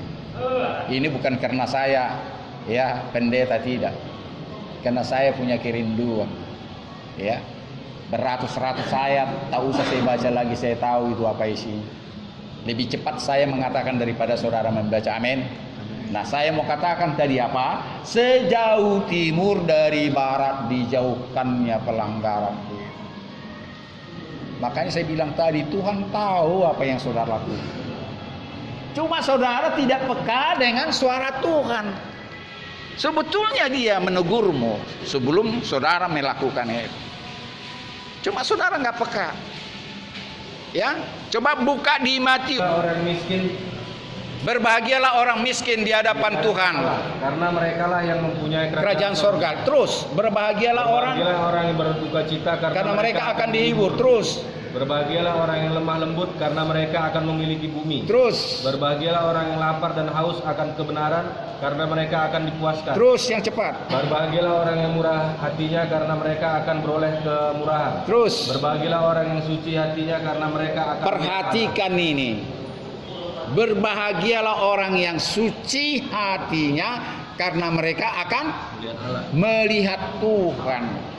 Ini bukan karena saya ya pendeta, tidak. Karena saya punya kerinduan. Ya. Beratus-ratus ayat, tak usah saya baca lagi, saya tahu itu apa isinya. Lebih cepat saya mengatakan daripada saudara membaca. Amin. Nah, saya mau katakan tadi apa? Sejauh timur dari barat dijauhkannya pelanggaran. Makanya saya bilang tadi, Tuhan tahu apa yang saudara lakukan. Cuma saudara tidak peka dengan suara Tuhan. Sebetulnya dia menegurmu sebelum saudara melakukan itu. Cuma saudara nggak peka. Ya, coba buka di Matius. Orang miskin. Berbahagialah orang miskin di hadapan Tuhan. Karena merekalah yang mempunyai kerajaan sorga. Terus, berbahagialah orang yang berduka cita karena mereka akan dihibur. Terus. Berbahagialah orang yang lemah lembut karena mereka akan memiliki bumi. Terus. Berbahagialah orang yang lapar dan haus akan kebenaran karena mereka akan dipuaskan. Terus yang cepat. Berbahagialah orang yang murah hatinya karena mereka akan beroleh kemurahan. Terus. Berbahagialah orang yang suci hatinya karena mereka akan. Perhatikan ini. Berbahagialah orang yang suci hatinya karena mereka akan melihat Tuhan.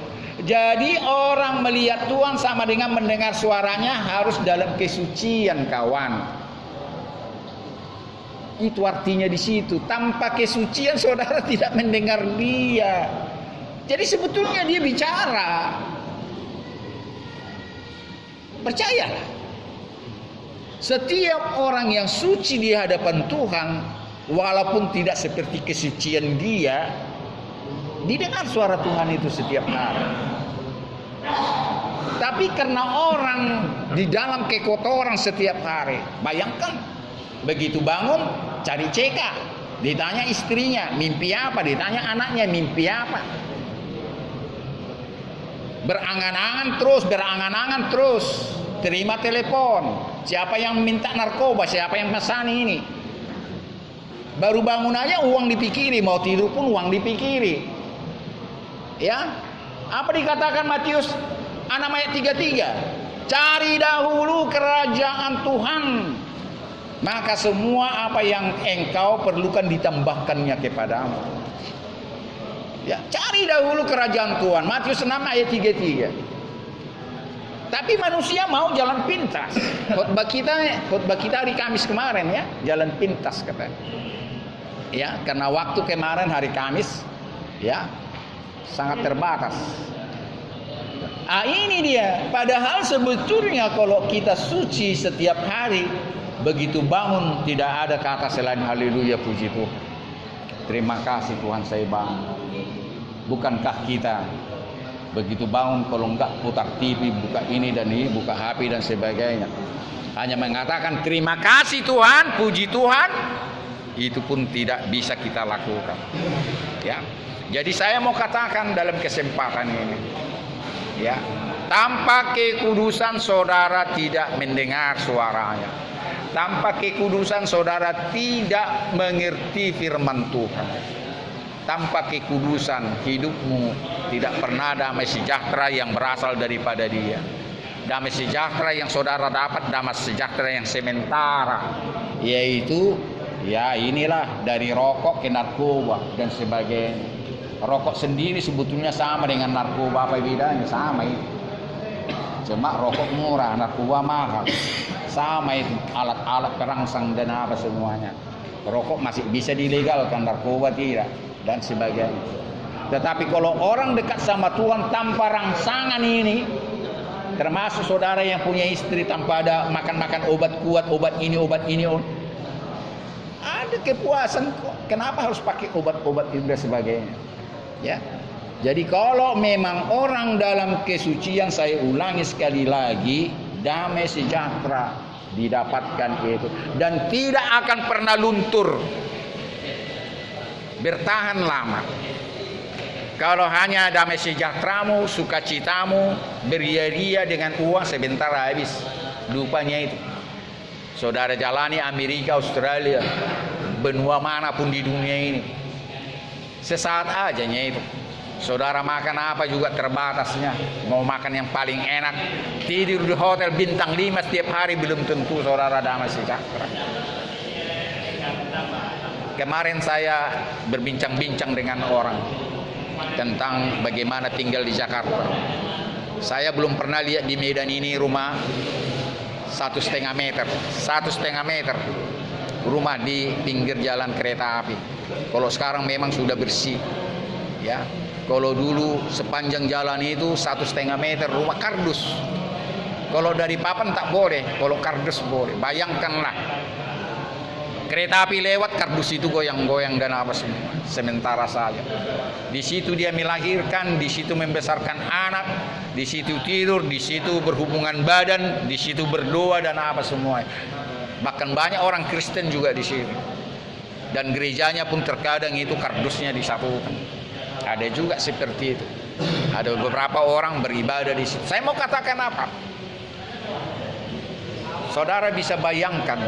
Jadi orang melihat Tuhan sama dengan mendengar suaranya harus dalam kesucian, kawan. Itu artinya di situ. Tanpa kesucian saudara tidak mendengar dia. Jadi sebetulnya dia bicara. Percayalah. Setiap orang yang suci di hadapan Tuhan, walaupun tidak seperti kesucian dia, didengar suara Tuhan itu setiap hari. Tapi karena orang di dalam kekotoran setiap hari, bayangkan begitu bangun cari CK, ditanya istrinya mimpi apa, ditanya anaknya mimpi apa, berangan-angan terus, terima telepon, siapa yang minta narkoba, siapa yang mesani ini. Baru bangun aja uang dipikiri, mau tidur pun uang dipikiri. Ya, apa dikatakan Matius 6 ayat 33? Cari dahulu kerajaan Tuhan, maka semua apa yang engkau perlukan ditambahkannya kepadamu. Ya, cari dahulu kerajaan Tuhan. Matius 6 ayat 33. Tapi manusia mau jalan pintas. Khotbah kita hari Kamis kemarin ya, jalan pintas katanya. Ya, karena waktu kemarin hari Kamis ya sangat terbatas. Ini dia. Padahal sebetulnya kalau kita suci setiap hari, begitu bangun tidak ada kata selain haleluya, puji Tuhan. Terima kasih Tuhan saya bangun. Bukankah kita begitu bangun kalau enggak putar TV, buka ini dan ini, buka HP dan sebagainya, hanya mengatakan terima kasih Tuhan, puji Tuhan, itu pun tidak bisa kita lakukan. Ya. Jadi saya mau katakan dalam kesempatan ini, ya, tanpa kekudusan saudara tidak mendengar suaranya. Tanpa kekudusan saudara tidak mengerti firman Tuhan. Tanpa kekudusan hidupmu tidak pernah damai sejahtera yang berasal daripada Dia. Damai sejahtera yang saudara dapat damai sejahtera yang sementara, yaitu ya inilah dari rokok ke narkoba dan sebagainya. Rokok sendiri sebetulnya sama dengan narkoba, apa bedanya? Sama itu. Cuma rokok murah, narkoba mahal. Sama itu, alat-alat perangsang dan apa semuanya. Rokok masih bisa dilegalkan, narkoba tidak, dan sebagainya. Tetapi kalau orang dekat sama Tuhan tanpa rangsangan ini, termasuk saudara yang punya istri tanpa ada makan-makan obat kuat, obat ini, ada kepuasan kok. Kenapa harus pakai obat-obat itu dan sebagainya? Ya. Jadi kalau memang orang dalam kesucian, saya ulangi sekali lagi, damai sejahtera didapatkan itu dan tidak akan pernah luntur, bertahan lama. Kalau hanya damai sejahteramu, sukacitamu beria-ria dengan uang, sebentar habis. Lupanya itu. Saudara jalani Amerika, Australia, benua manapun di dunia ini, sesaat ajanya itu. Saudara makan apa juga terbatasnya. Mau makan yang paling enak, tidur di hotel bintang 5 setiap hari, belum tentu saudara damai sejahtera. Kemarin saya berbincang-bincang dengan orang tentang bagaimana tinggal di Jakarta. Saya belum pernah lihat di Medan ini rumah 1,5 meter rumah di pinggir jalan kereta api. Kalau sekarang memang sudah bersih, ya. Kalau dulu sepanjang jalan itu 1,5 meter rumah kardus. Kalau dari papan tak boleh, kalau kardus boleh. Bayangkanlah, kereta api lewat, kardus itu goyang-goyang dan apa semua. Sementara saja. Di situ dia melahirkan, di situ membesarkan anak, di situ tidur, di situ berhubungan badan, di situ berdoa dan apa semua. Bahkan banyak orang Kristen juga di sini. Dan gerejanya pun terkadang itu kardusnya disatukan. Ada juga seperti itu. Ada beberapa orang beribadah di situ. Saya mau katakan apa? Saudara bisa bayangkan,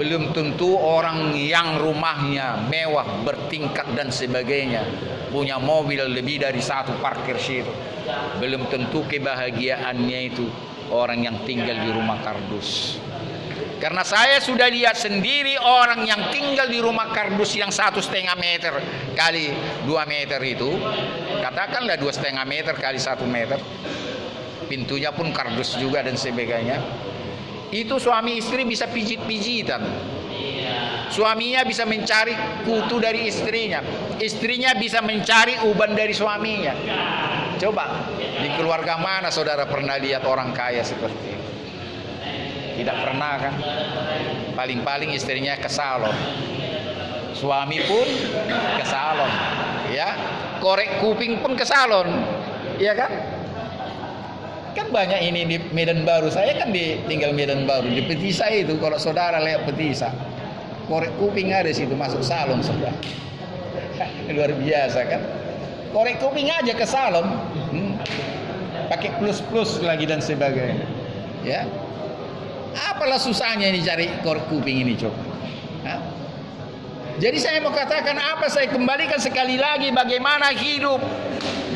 belum tentu orang yang rumahnya mewah, bertingkat dan sebagainya, punya mobil lebih dari 1 parkir situ, belum tentu kebahagiaannya itu orang yang tinggal di rumah kardus. Karena saya sudah lihat sendiri orang yang tinggal di rumah kardus yang 1,5 meter kali 2 meter itu, katakanlah 2,5 meter kali 1 meter, pintunya pun kardus juga dan sebagainya. Itu suami istri bisa pijit-pijitan. Suaminya bisa mencari kutu dari istrinya, istrinya bisa mencari uban dari suaminya. Coba di keluarga mana saudara pernah lihat orang kaya seperti itu? Tidak pernah kan? Paling-paling istrinya ke salon, suami pun ke salon, ya, korek kuping pun ke salon, ya kan? Kan banyak ini di Medan Baru. Saya kan tinggal Medan Baru, di Petisa itu. Kalau saudara lihat Petisa, korek kuping ada situ, masuk salon saudara. Luar biasa kan? Korek kuping aja ke salon, pakai plus-plus lagi dan sebagainya, ya. Apalah susahnya ini cari korek kuping ini, coba. Jadi saya mau katakan apa? Saya kembalikan sekali lagi bagaimana hidup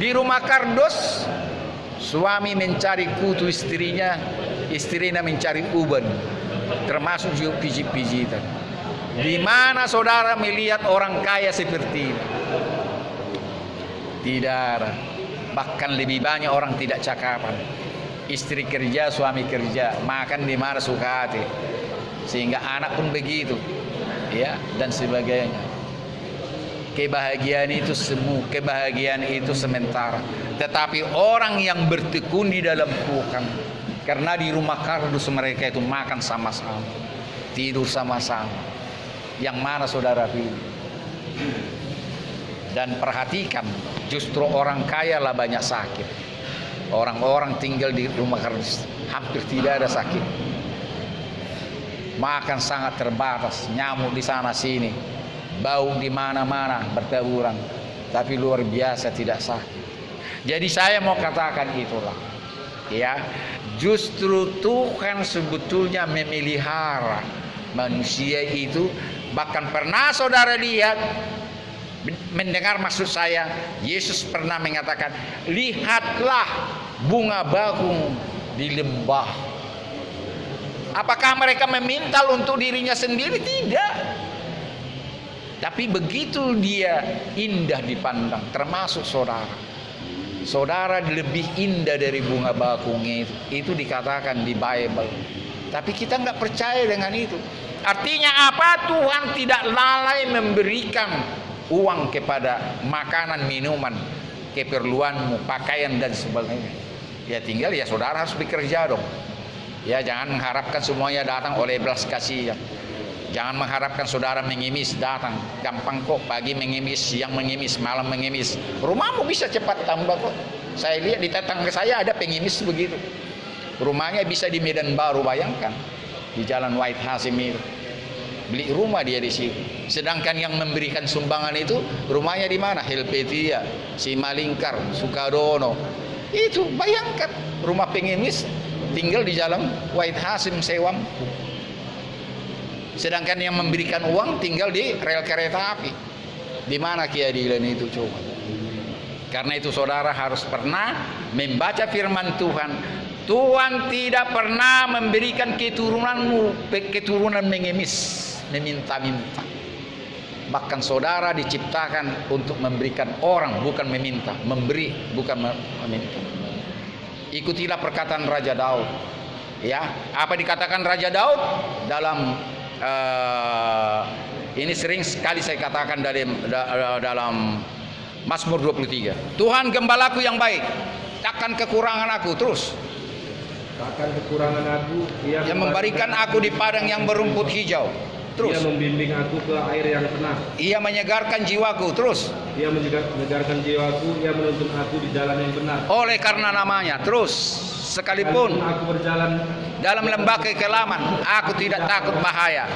di rumah kardus. Suami mencari kutu istrinya, istrinya mencari uban, termasuk juga pijit-pijitan. Di mana saudara melihat orang kaya seperti ini? Tidak ada. Bahkan lebih banyak orang tidak cakapan. Istri kerja, suami kerja, makan di mana suka hati, sehingga anak pun begitu, ya, dan sebagainya. Kebahagiaan itu semu, kebahagiaan itu sementara. Tetapi orang yang bertekun di dalam Tuhan, karena di rumah kardus mereka itu makan sama-sama, tidur sama-sama. Yang mana saudara pilih? Dan perhatikan, justru orang kaya lah banyak sakit. Orang-orang tinggal di rumah kardus hampir tidak ada sakit. makan sangat terbatas, nyamuk di sana sini, bau di mana-mana bertaburan, tapi luar biasa tidak sakit. Jadi saya mau katakan itulah, ya, justru Tuhan sebetulnya memelihara manusia itu. Bahkan pernah saudara lihat, mendengar maksud saya, Yesus pernah mengatakan, lihatlah bunga bakung di lembah. Apakah mereka memintal untuk dirinya sendiri? Tidak. Tapi begitu dia indah dipandang, termasuk saudara. Saudara lebih indah dari bunga bakung itu dikatakan di Bible. Tapi kita nggak percaya dengan itu. Artinya apa? Tuhan tidak lalai memberikan uang kepada makanan, minuman, keperluanmu, pakaian dan sebagainya. Ya tinggal ya saudara harus bekerja dong. Ya jangan mengharapkan semuanya datang oleh belas kasihan. Jangan mengharapkan saudara mengemis datang. Gampang kok, pagi mengemis, siang mengemis, malam mengemis. Rumahmu bisa cepat tambah kok. Saya lihat di tetangga saya ada pengemis begitu. Rumahnya bisa di Medan Baru, bayangkan. Di Jalan White Hasim itu. Beli rumah dia di situ. Sedangkan yang memberikan sumbangan itu rumahnya di mana? Helvetia, Simalingkar, Sukadono. Itu bayangkan rumah pengemis tinggal di Jalan White Hasim sewam. Sedangkan yang memberikan uang tinggal di rel kereta api. Di mana keadilan itu coba? Karena itu saudara harus pernah membaca firman Tuhan. Tuhan tidak pernah memberikan keturunan mengemis, meminta-minta. Bahkan saudara diciptakan untuk memberikan orang, bukan meminta. Memberi, bukan meminta. Ikutilah perkataan Raja Daud. Ya, apa dikatakan Raja Daud dalam ini sering sekali saya katakan dalam Mazmur 23. Tuhan gembalaku yang baik, takkan kekurangan aku. Terus, takkan kekurangan aku. yang memberikan aku di padang yang berumput hijau. Terus, Dia membimbing aku ke air yang tenang. Ia menyegarkan jiwaku. Terus, Dia menyegarkan jiwaku. Ia menuntun aku di jalan yang benar. oleh karena namanya. Terus, sekalipun aku berjalan dalam lembah kekelaman, aku tidak takut bahaya.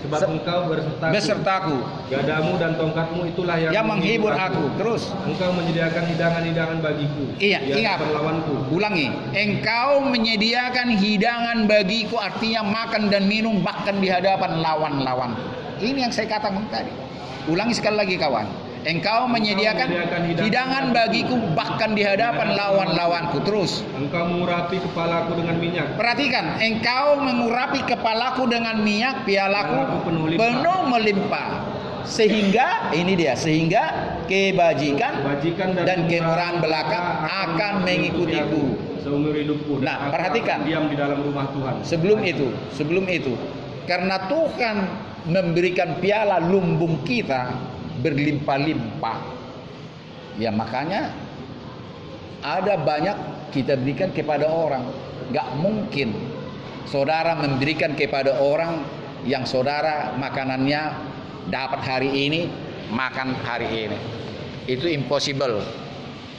sebab engkau Besertaku, gadamu dan tongkatmu itulah yang menghibur aku. Terus, Engkau menyediakan hidangan-hidangan bagiku. iya, Dia ingat, lawanku. ulangi. Engkau menyediakan hidangan bagiku, artinya makan dan minum bahkan di hadapan lawan-lawan. Ini yang saya katakan tadi. Ulangi sekali lagi kawan. Engkau menyediakan hidangan bagiku bahkan di hadapan lawan-lawanku. Terus, Engkau mengurapi kepalaku dengan minyak. perhatikan, engkau mengurapi kepalaku dengan minyak, pialaku penuh melimpah. Sehingga, ini dia, sehingga kebajikan dan kemurahan belaka akan mengikutiku seumur hidupku. Nah, perhatikan. Diam di dalam rumah Tuhan. Sebelum itu, karena Tuhan memberikan piala lumbung kita berlimpah-limpah, ya makanya ada banyak kita berikan kepada orang. Gak mungkin saudara memberikan kepada orang yang saudara makanannya dapat hari ini, makan hari ini. Itu impossible.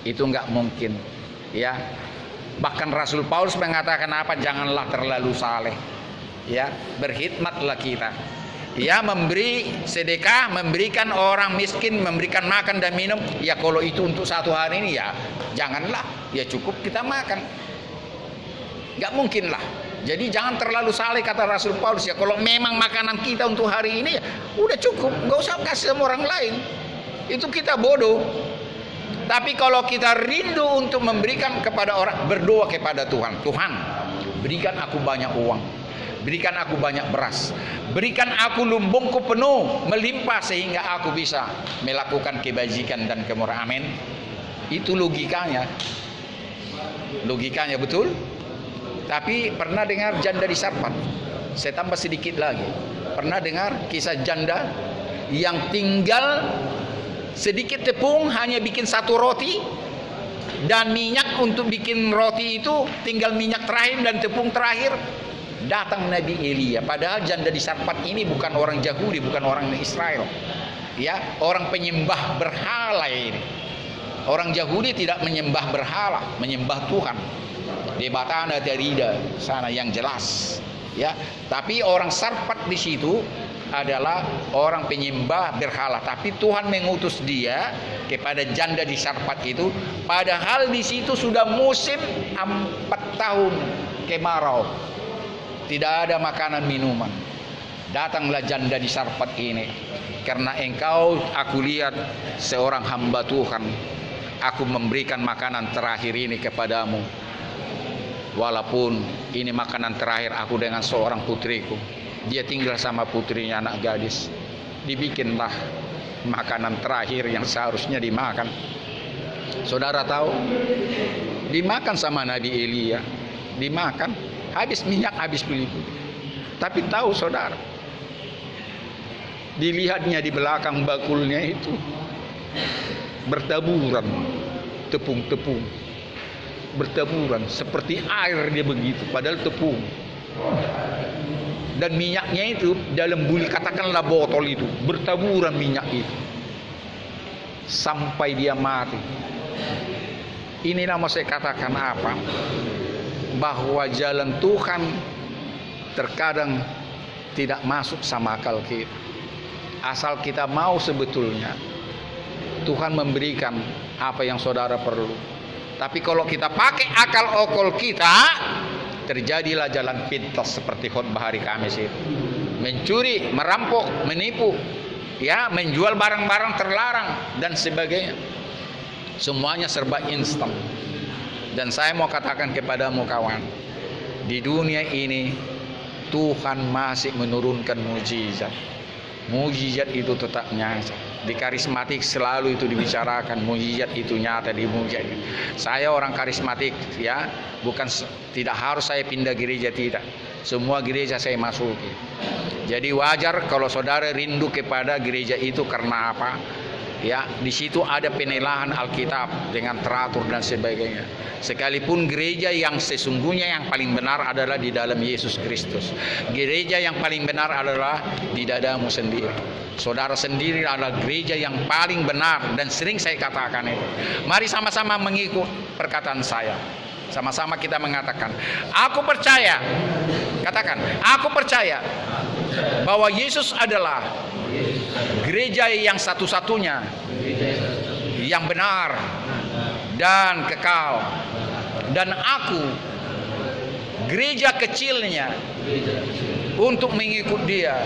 Itu gak mungkin. Ya, bahkan Rasul Paulus mengatakan apa? Janganlah terlalu saleh. Ya, berkhidmatlah kita. Ya, memberi sedekah, memberikan orang miskin, memberikan makan dan minum. Ya kalau itu untuk satu hari ini ya janganlah. Ya cukup kita makan. Gak mungkin lah. Jadi jangan terlalu saleh kata Rasul Paulus. Ya kalau memang makanan kita untuk hari ini ya udah cukup. Gak usah kasih sama orang lain. Itu kita bodoh. Tapi kalau kita rindu untuk memberikan kepada orang, berdoa kepada Tuhan. Tuhan, berikan aku banyak uang. Berikan aku banyak beras. Berikan aku lumbungku penuh, melimpah sehingga aku bisa melakukan kebajikan dan kemurahan. Amin. Itu logikanya. Logikanya betul. Tapi pernah dengar janda di Sarpat? Saya tambah sedikit lagi. Pernah dengar kisah janda yang tinggal sedikit tepung hanya bikin satu roti, dan minyak untuk bikin roti itu tinggal minyak terakhir dan tepung terakhir. Datang Nabi Elia, padahal janda di Sarpat ini bukan orang Yahudi, bukan orang Israel. Ya, orang penyembah berhala ini. Orang Yahudi tidak menyembah berhala, menyembah Tuhan. Di Batana Darida sana yang jelas. Ya, tapi orang Sarpat di situ adalah orang penyembah berhala, tapi Tuhan mengutus dia kepada janda di Sarpat itu, padahal di situ sudah musim 4 tahun kemarau, tidak ada makanan minuman. Datanglah janda di Sarpat ini, karena engkau aku lihat seorang hamba Tuhan, aku memberikan makanan terakhir ini kepadamu, walaupun ini makanan terakhir aku dengan seorang putriku. Dia tinggal sama putrinya, anak gadis. Dibikinlah makanan terakhir yang seharusnya dimakan. Saudara tahu, dimakan sama Nabi Elia, dimakan, habis minyak, habis pelipu. Tapi tahu saudara, dilihatnya di belakang bakulnya itu bertaburan tepung-tepung, bertaburan seperti air dia begitu, padahal tepung. Dan minyaknya itu dalam buli, katakanlah botol itu, bertaburan minyak itu sampai dia mati. Inilah mau saya katakan apa? Bahwa jalan Tuhan terkadang tidak masuk sama akal kita. Asal kita mau, sebetulnya Tuhan memberikan apa yang saudara perlu. Tapi kalau kita pakai akal okol kita, terjadilah jalan pintas seperti khotbah hari Kamis itu. Mencuri, merampok, menipu, ya, menjual barang-barang terlarang dan sebagainya. Semuanya serba instan. Dan saya mau katakan kepadamu kawan, di dunia ini Tuhan masih menurunkan mujizat. Mujizat itu tetap nyata. Di karismatik selalu itu dibicarakan, mujizat itu nyata di mujizat. Saya orang karismatik, ya, bukan tidak harus saya pindah gereja, tidak. Semua gereja saya masuki. Jadi wajar kalau saudara rindu kepada gereja itu karena apa? Ya, di situ ada penelahan Alkitab dengan teratur dan sebagainya. Sekalipun gereja yang sesungguhnya yang paling benar adalah di dalam Yesus Kristus. Gereja yang paling benar adalah di dadamu sendiri. Saudara sendiri adalah gereja yang paling benar, dan sering saya katakan itu. Mari sama-sama mengikut perkataan saya. Sama-sama kita mengatakan, aku percaya. Katakan, aku percaya bahwa Yesus adalah gereja yang satu-satunya, yang benar dan kekal. Dan aku gereja kecilnya untuk mengikut dia.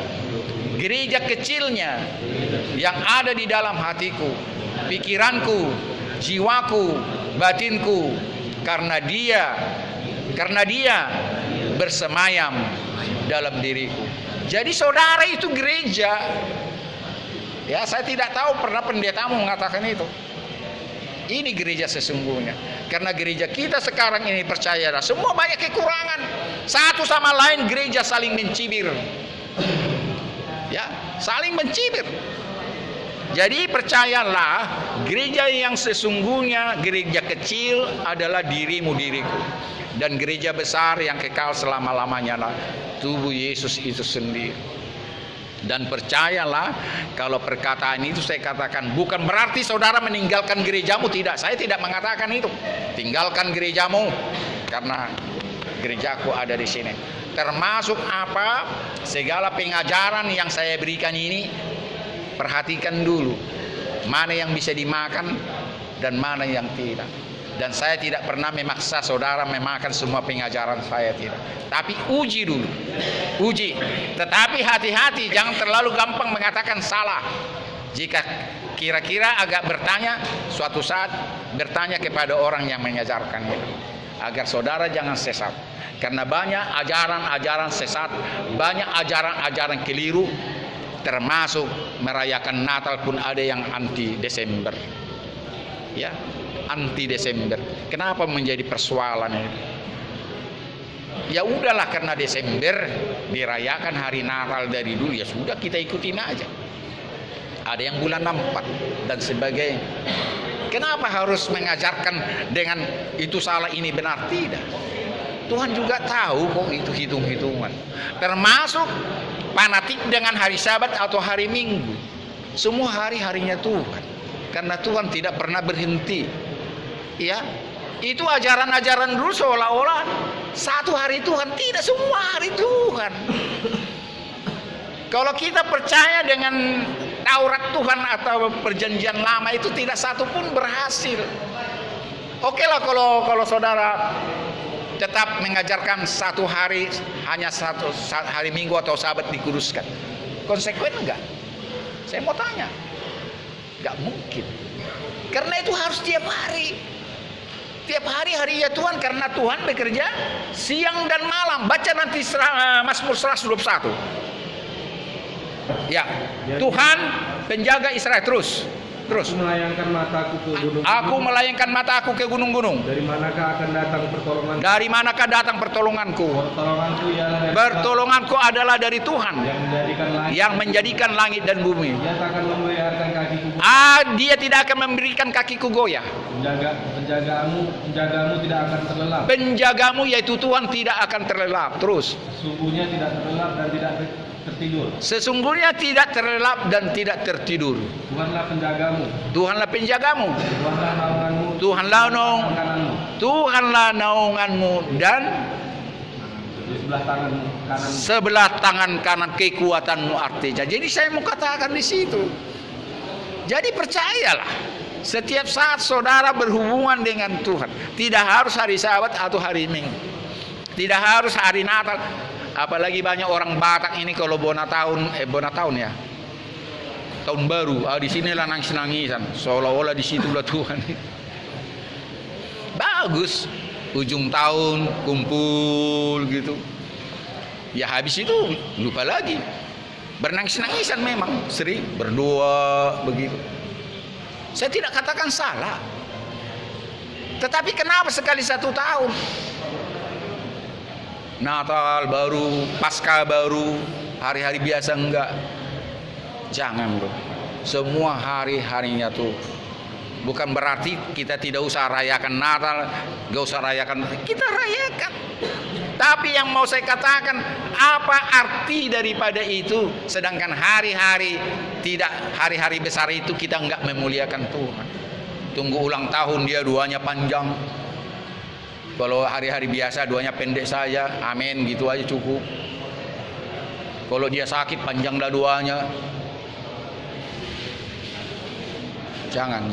Gereja kecilnya yang ada di dalam hatiku, pikiranku, jiwaku, batinku, karena dia bersemayam dalam diriku. Jadi saudara itu gereja. Ya, saya tidak tahu pernah pendetamu mengatakan itu. Ini gereja sesungguhnya. Karena gereja kita sekarang ini, percayalah, semua banyak kekurangan. Satu sama lain gereja saling mencibir. Ya, saling mencibir. Jadi percayalah, gereja yang sesungguhnya, gereja kecil adalah dirimu, diriku. Dan gereja besar yang kekal selama-lamanya lah tubuh Yesus itu sendiri. Dan percayalah, kalau perkataan itu saya katakan bukan berarti saudara meninggalkan gerejamu, tidak. Saya tidak mengatakan itu. Tinggalkan gerejamu karena gerejaku ada di sini. Termasuk apa? Segala pengajaran yang saya berikan ini, perhatikan dulu mana yang bisa dimakan dan mana yang tidak. Dan saya tidak pernah memaksa saudara memakan semua pengajaran saya, tidak. Tapi uji dulu, uji. Tetapi hati-hati, jangan terlalu gampang mengatakan salah. Jika kira-kira agak bertanya, suatu saat bertanya kepada orang yang mengajarkan itu, agar saudara jangan sesat. Karena banyak ajaran-ajaran sesat, banyak ajaran-ajaran keliru, termasuk merayakan Natal pun ada yang anti Desember. Ya, anti Desember. Kenapa menjadi persoalan ini? Ya udahlah, karena Desember dirayakan hari Natal dari dulu, ya sudah kita ikutin aja. Ada yang bulan 4 dan sebagainya. Kenapa harus mengajarkan dengan itu salah ini benar? Tidak. Tuhan juga tahu kok itu hitung-hitungan. Termasuk fanatik dengan hari Sabat atau hari Minggu. Semua hari-harinya Tuhan. Karena Tuhan tidak pernah berhenti, ya, Itu ajaran-ajaran dulu seolah-olah satu hari Tuhan. Tidak semua hari Tuhan. Kalau kita percaya dengan Taurat Tuhan atau perjanjian lama, itu tidak satu pun berhasil. Oke lah kalau saudara tetap mengajarkan satu hari, hanya satu hari Minggu atau Sabat dikuduskan, konsekuen enggak? Saya mau tanya. Enggak mungkin. Karena itu harus tiap hari. Tiap hari hari ya Tuhan, karena Tuhan bekerja siang dan malam. Baca nanti Mazmur 121. Ya, Tuhan penjaga Israel terus. Aku melayangkan mataku ke gunung-gunung. Aku melayangkan mataku ke gunung-gunung. Dari manakah akan datang pertolonganku? Dari manakah datang pertolonganku? Pertolonganku adalah dari Tuhan yang menjadikan langit dan bumi. Dia tak akan memberikan kakiku. Dia tidak akan memberikan kakiku goyah. Penjagamu tidak akan terlelap. Penjagamu yaitu Tuhan tidak akan terlelap. Terus. Sesungguhnya tidak terlelap dan tidak tertidur. Sesungguhnya tidak terlelap dan tidak tertidur. Tuhanlah penjagamu. Tuhanlah penjagamu. Tuhanlah naunganmu. Tuhanlah naunganmu dan di sebelah tanganmu kanan. Sebelah tangan kanan kekuatanmu artinya. Jadi saya mau katakan di situ. Jadi percayalah, setiap saat saudara berhubungan dengan Tuhan, tidak harus hari Sabat atau hari Minggu, tidak harus hari Natal. Apalagi banyak orang Batak ini kalau bona tahun ya, tahun baru, di sinilah nangis-nangisan, seolah-olah di situlah Tuhan. Bagus, ujung tahun kumpul gitu. Ya habis itu lupa lagi. Bernangis-nangisan memang, sering berdoa begitu. Saya tidak katakan salah. Tetapi kenapa sekali 1 tahun? Natal baru, Paskah baru, hari-hari biasa enggak. Jangan bro. Semua hari-harinya tuh. Bukan berarti kita tidak usah rayakan Natal, gak usah rayakan. Kita rayakan. Tapi yang mau saya katakan, apa arti daripada itu? Sedangkan hari-hari besar itu kita enggak memuliakan Tuhan. Tunggu ulang tahun dia doanya panjang. Kalau hari-hari biasa doanya pendek saja, amin gitu aja cukup. Kalau dia sakit panjanglah doanya. Jangan.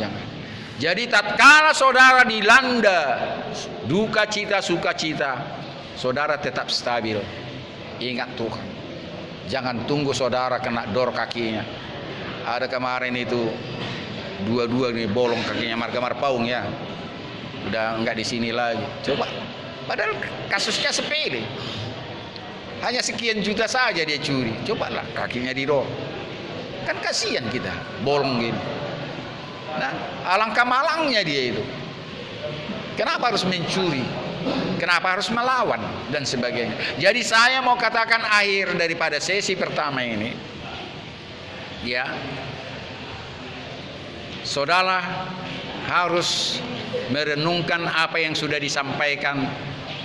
Jadi tatkala saudara dilanda duka cita, sukacita, saudara tetap stabil. Ingat Tuhan. Jangan tunggu saudara kena dor kakinya. Ada kemarin itu dua nih bolong kakinya Marga Marpaung ya. Udah enggak di sini lagi. Coba. Padahal kasusnya sepele. Hanya sekian juta saja dia curi. Cobalah kakinya didor. Kan kasihan kita, bolong gini. Nah, alangkah malangnya dia itu. Kenapa harus mencuri? Kenapa harus melawan dan sebagainya. Jadi saya mau katakan akhir daripada sesi pertama ini. Ya. Saudara harus merenungkan apa yang sudah disampaikan,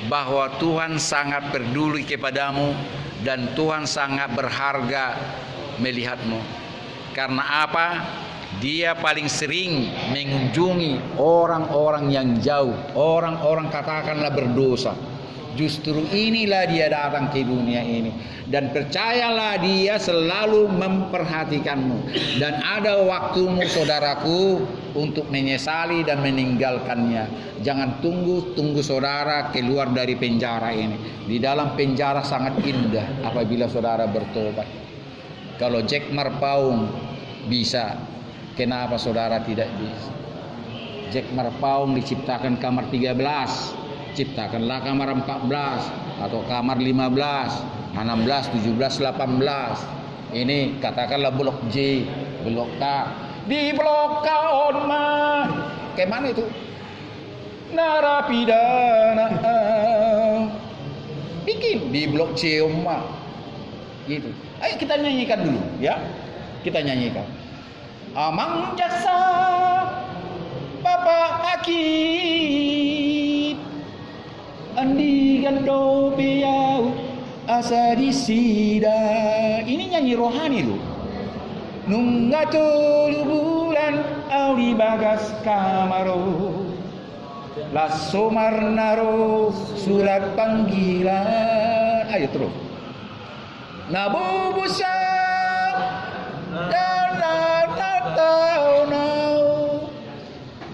bahwa Tuhan sangat peduli kepadamu dan Tuhan sangat berharga melihatmu. Karena apa? Dia paling sering mengunjungi orang-orang yang jauh, orang-orang katakanlah berdosa. Justru inilah dia datang ke dunia ini. Dan percayalah dia selalu memperhatikanmu. Dan ada waktumu saudaraku untuk menyesali dan meninggalkannya. Jangan tunggu saudara keluar dari penjara ini. Di dalam penjara sangat indah apabila saudara bertobat. Kalau Jack Marpaung bisa, kenapa saudara tidak bisa? Jack Marpaung diciptakan kamar 13. Ciptakanlah kamar 14 atau kamar 15, 16, 17, 18. Ini katakanlah blok J, blok K. Di blok K onma. Kayak mana itu? Narapidana. Bikin di blok C onma. Gitu. Ayo kita nyanyikan dulu ya. Kita nyanyikan. Amang jaksa Bapak Hakim Andi gando beyau asa di sida. Ini nyanyi rohani loh. Nungatul bulan au di bagas kamaro. Lasomar naro surat panggilan. Ayo terus. Nabubusa dan natau nau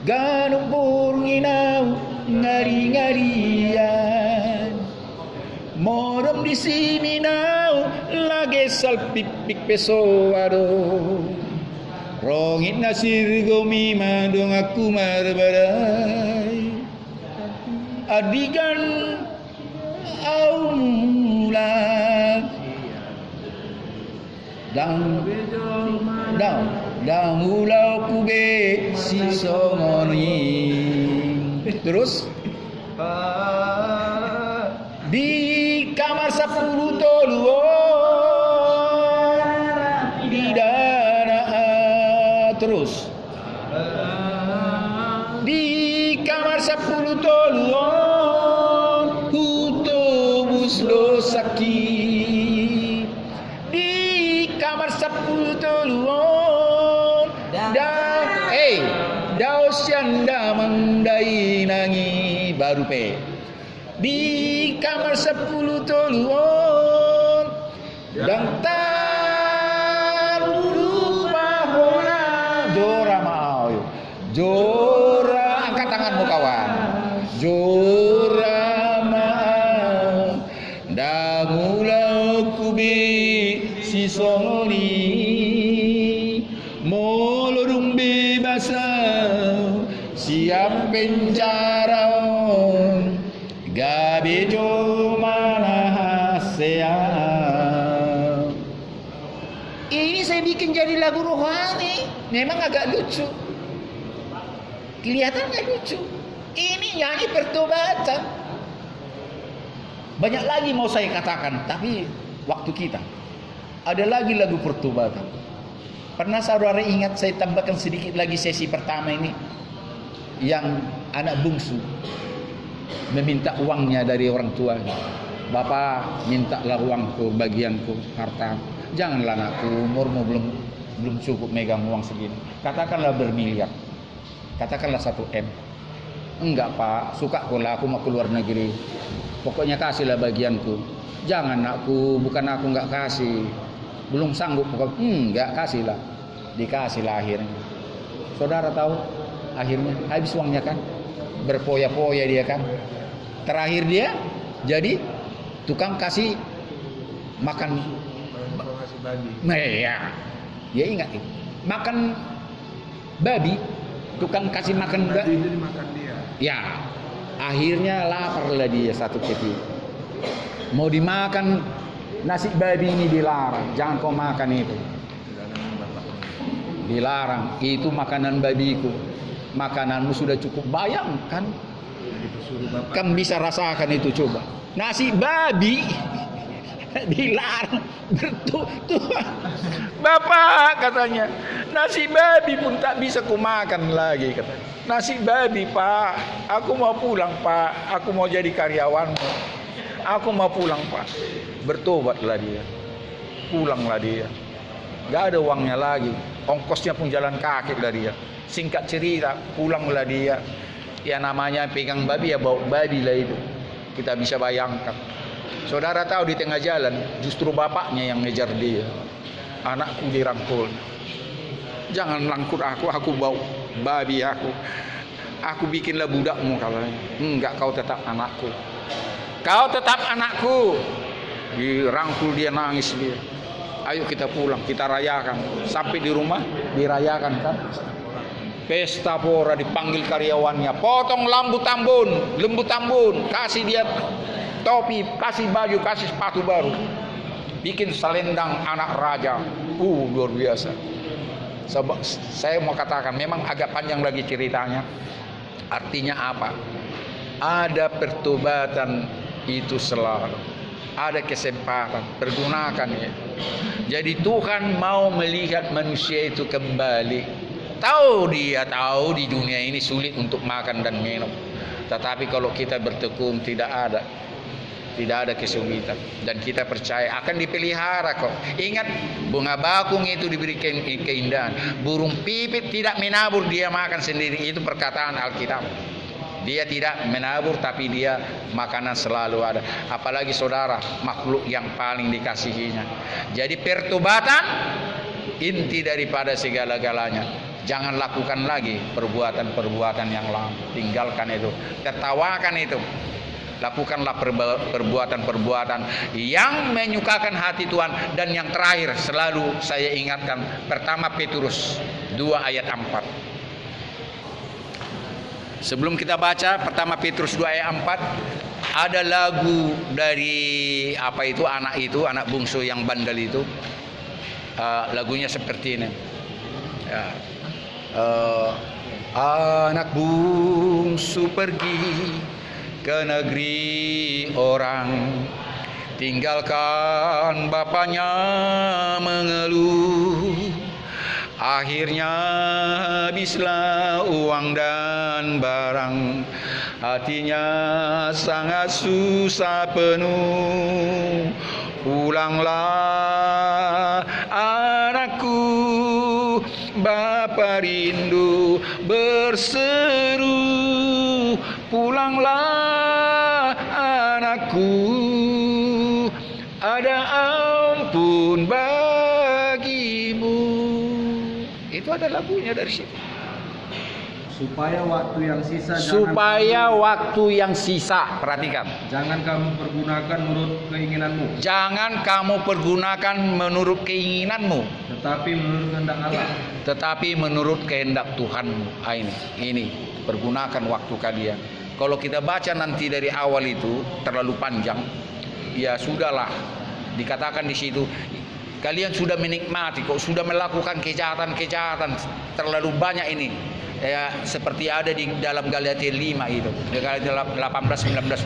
ganung burginau ngari-ngarian morom di sini nau lagi salpipik pesoado rongit nasir gomi mandong aku marbadai adigan aulan dang ulau kube si songoni. Terus di kamar 10 toluan di dana. Terus di kamar 10 toluan hutubus lo sakit. Kamar 10 toluan daus yanda mandai nangi baru pe di kamar 10 toluan dan rumah hona jora mau jora angkat tanganmu kawan jora mau damulau kubi si songoni molodung bebas siap penjara gabejo mana hasea. Ini saya bikin jadi lagu rohani, memang agak lucu, kelihatannya lucu. Ini nyanyi pertobatan. Banyak lagi mau saya katakan, tapi waktu kita. Ada lagi lagu pertobatan. Pernah saudara ingat saya tambahkan sedikit lagi sesi pertama ini, yang anak bungsu meminta uangnya dari orang tua. Bapak, mintalah uangku, bagianku, harta. Janganlah anakku, umurmu belum cukup megang uang segini. Katakanlah bermiliar. Katakanlah 1 M. Enggak Pak, suka lah aku mau keluar negeri. Pokoknya kasihlah bagianku. Jangan aku, bukan aku enggak kasih. Belum sanggup, enggak kasihlah. Dikasihlah akhirnya. Saudara tahu akhirnya habis uangnya kan, berpoya-poya dia kan. Terakhir dia jadi tukang kasih makan babi. Ya ingat itu. Makan babi, tukang kasih makan babi itu dimakan dia. Ya, akhirnya lapar lah dia satu ketika. Mau dimakan nasi babi ini dilarang, jangan kau makan itu. Dilarang, itu makanan babiku. Makananmu sudah cukup, bayangkan. Kamu bisa rasakan itu, coba. Nasi babi dilarang bertuhan. Bapak katanya, nasi babi pun tak bisa kumakan lagi katanya. Nasi babi Pak, aku mau pulang Pak, aku mau jadi karyawanmu. Aku mau pulang Pak. Bertobatlah dia, pulanglah dia. Gak ada uangnya lagi, ongkosnya pun jalan kaki lah dia. Singkat cerita, pulanglah dia. Ya namanya pegang babi ya bawa babi lah itu. Kita bisa bayangkan. Saudara tahu di tengah jalan justru bapaknya yang ngejar dia. Anakku dirangkul. Jangan langkut aku bawa babi aku. Aku bikinlah budakmu katanya. Enggak, kau tetap anakku. Kau tetap anakku. Dirangkul dia, nangis dia. Ayo kita pulang, kita rayakan. Sampai di rumah dirayakan kan. Pesta pora, dipanggil karyawannya, potong lembu tambun, kasih dia topi, kasih baju, kasih sepatu baru, bikin selendang anak raja. Luar biasa. Saya mau katakan, memang agak panjang lagi ceritanya. Artinya apa? Ada pertobatan itu selalu, ada kesempatan, pergunakan ya. Jadi Tuhan mau melihat manusia itu kembali. Tahu di dunia ini sulit untuk makan dan minum. Tetapi kalau kita bertekun tidak ada kesulitan. Dan kita percaya akan dipelihara kok. Ingat, bunga bakung itu diberikan keindahan. Burung pipit tidak menabur, dia makan sendiri. Itu perkataan Alkitab. Dia tidak menabur, tapi dia makanan selalu ada. Apalagi saudara, makhluk yang paling dikasihinya. Jadi pertobatan inti daripada segala-galanya. Jangan lakukan lagi perbuatan-perbuatan yang lama. Tinggalkan itu. Tertawakan itu. Lakukanlah perbuatan-perbuatan yang menyukakan hati Tuhan. Dan yang terakhir selalu saya ingatkan, pertama Petrus 2 ayat 4. Sebelum kita baca pertama Petrus 2 ayat 4, ada lagu dari anak bungsu yang bandel itu. Lagunya seperti ini. Anak bungsu pergi ke negeri orang, tinggalkan bapaknya mengeluh. Akhirnya habislah uang dan barang, hatinya sangat susah penuh. Pulanglah anakku, Bapa rindu berseru. Pulanglah anakku, ada ampun bagimu. Itu ada lagunya dari situ. Supaya waktu yang sisa, Perhatikan. jangan kamu pergunakan menurut keinginanmu. Jangan kamu pergunakan menurut keinginanmu, tetapi menurut kehendak Tuhanmu. Ini pergunakan waktu kalian. Kalau kita baca nanti dari awal itu terlalu panjang, ya sudahlah. Dikatakan di situ, kalian sudah menikmati, kok sudah melakukan kejahatan terlalu banyak ini. Ya, seperti ada di dalam Galatia 5 itu. Galatia 18, 19,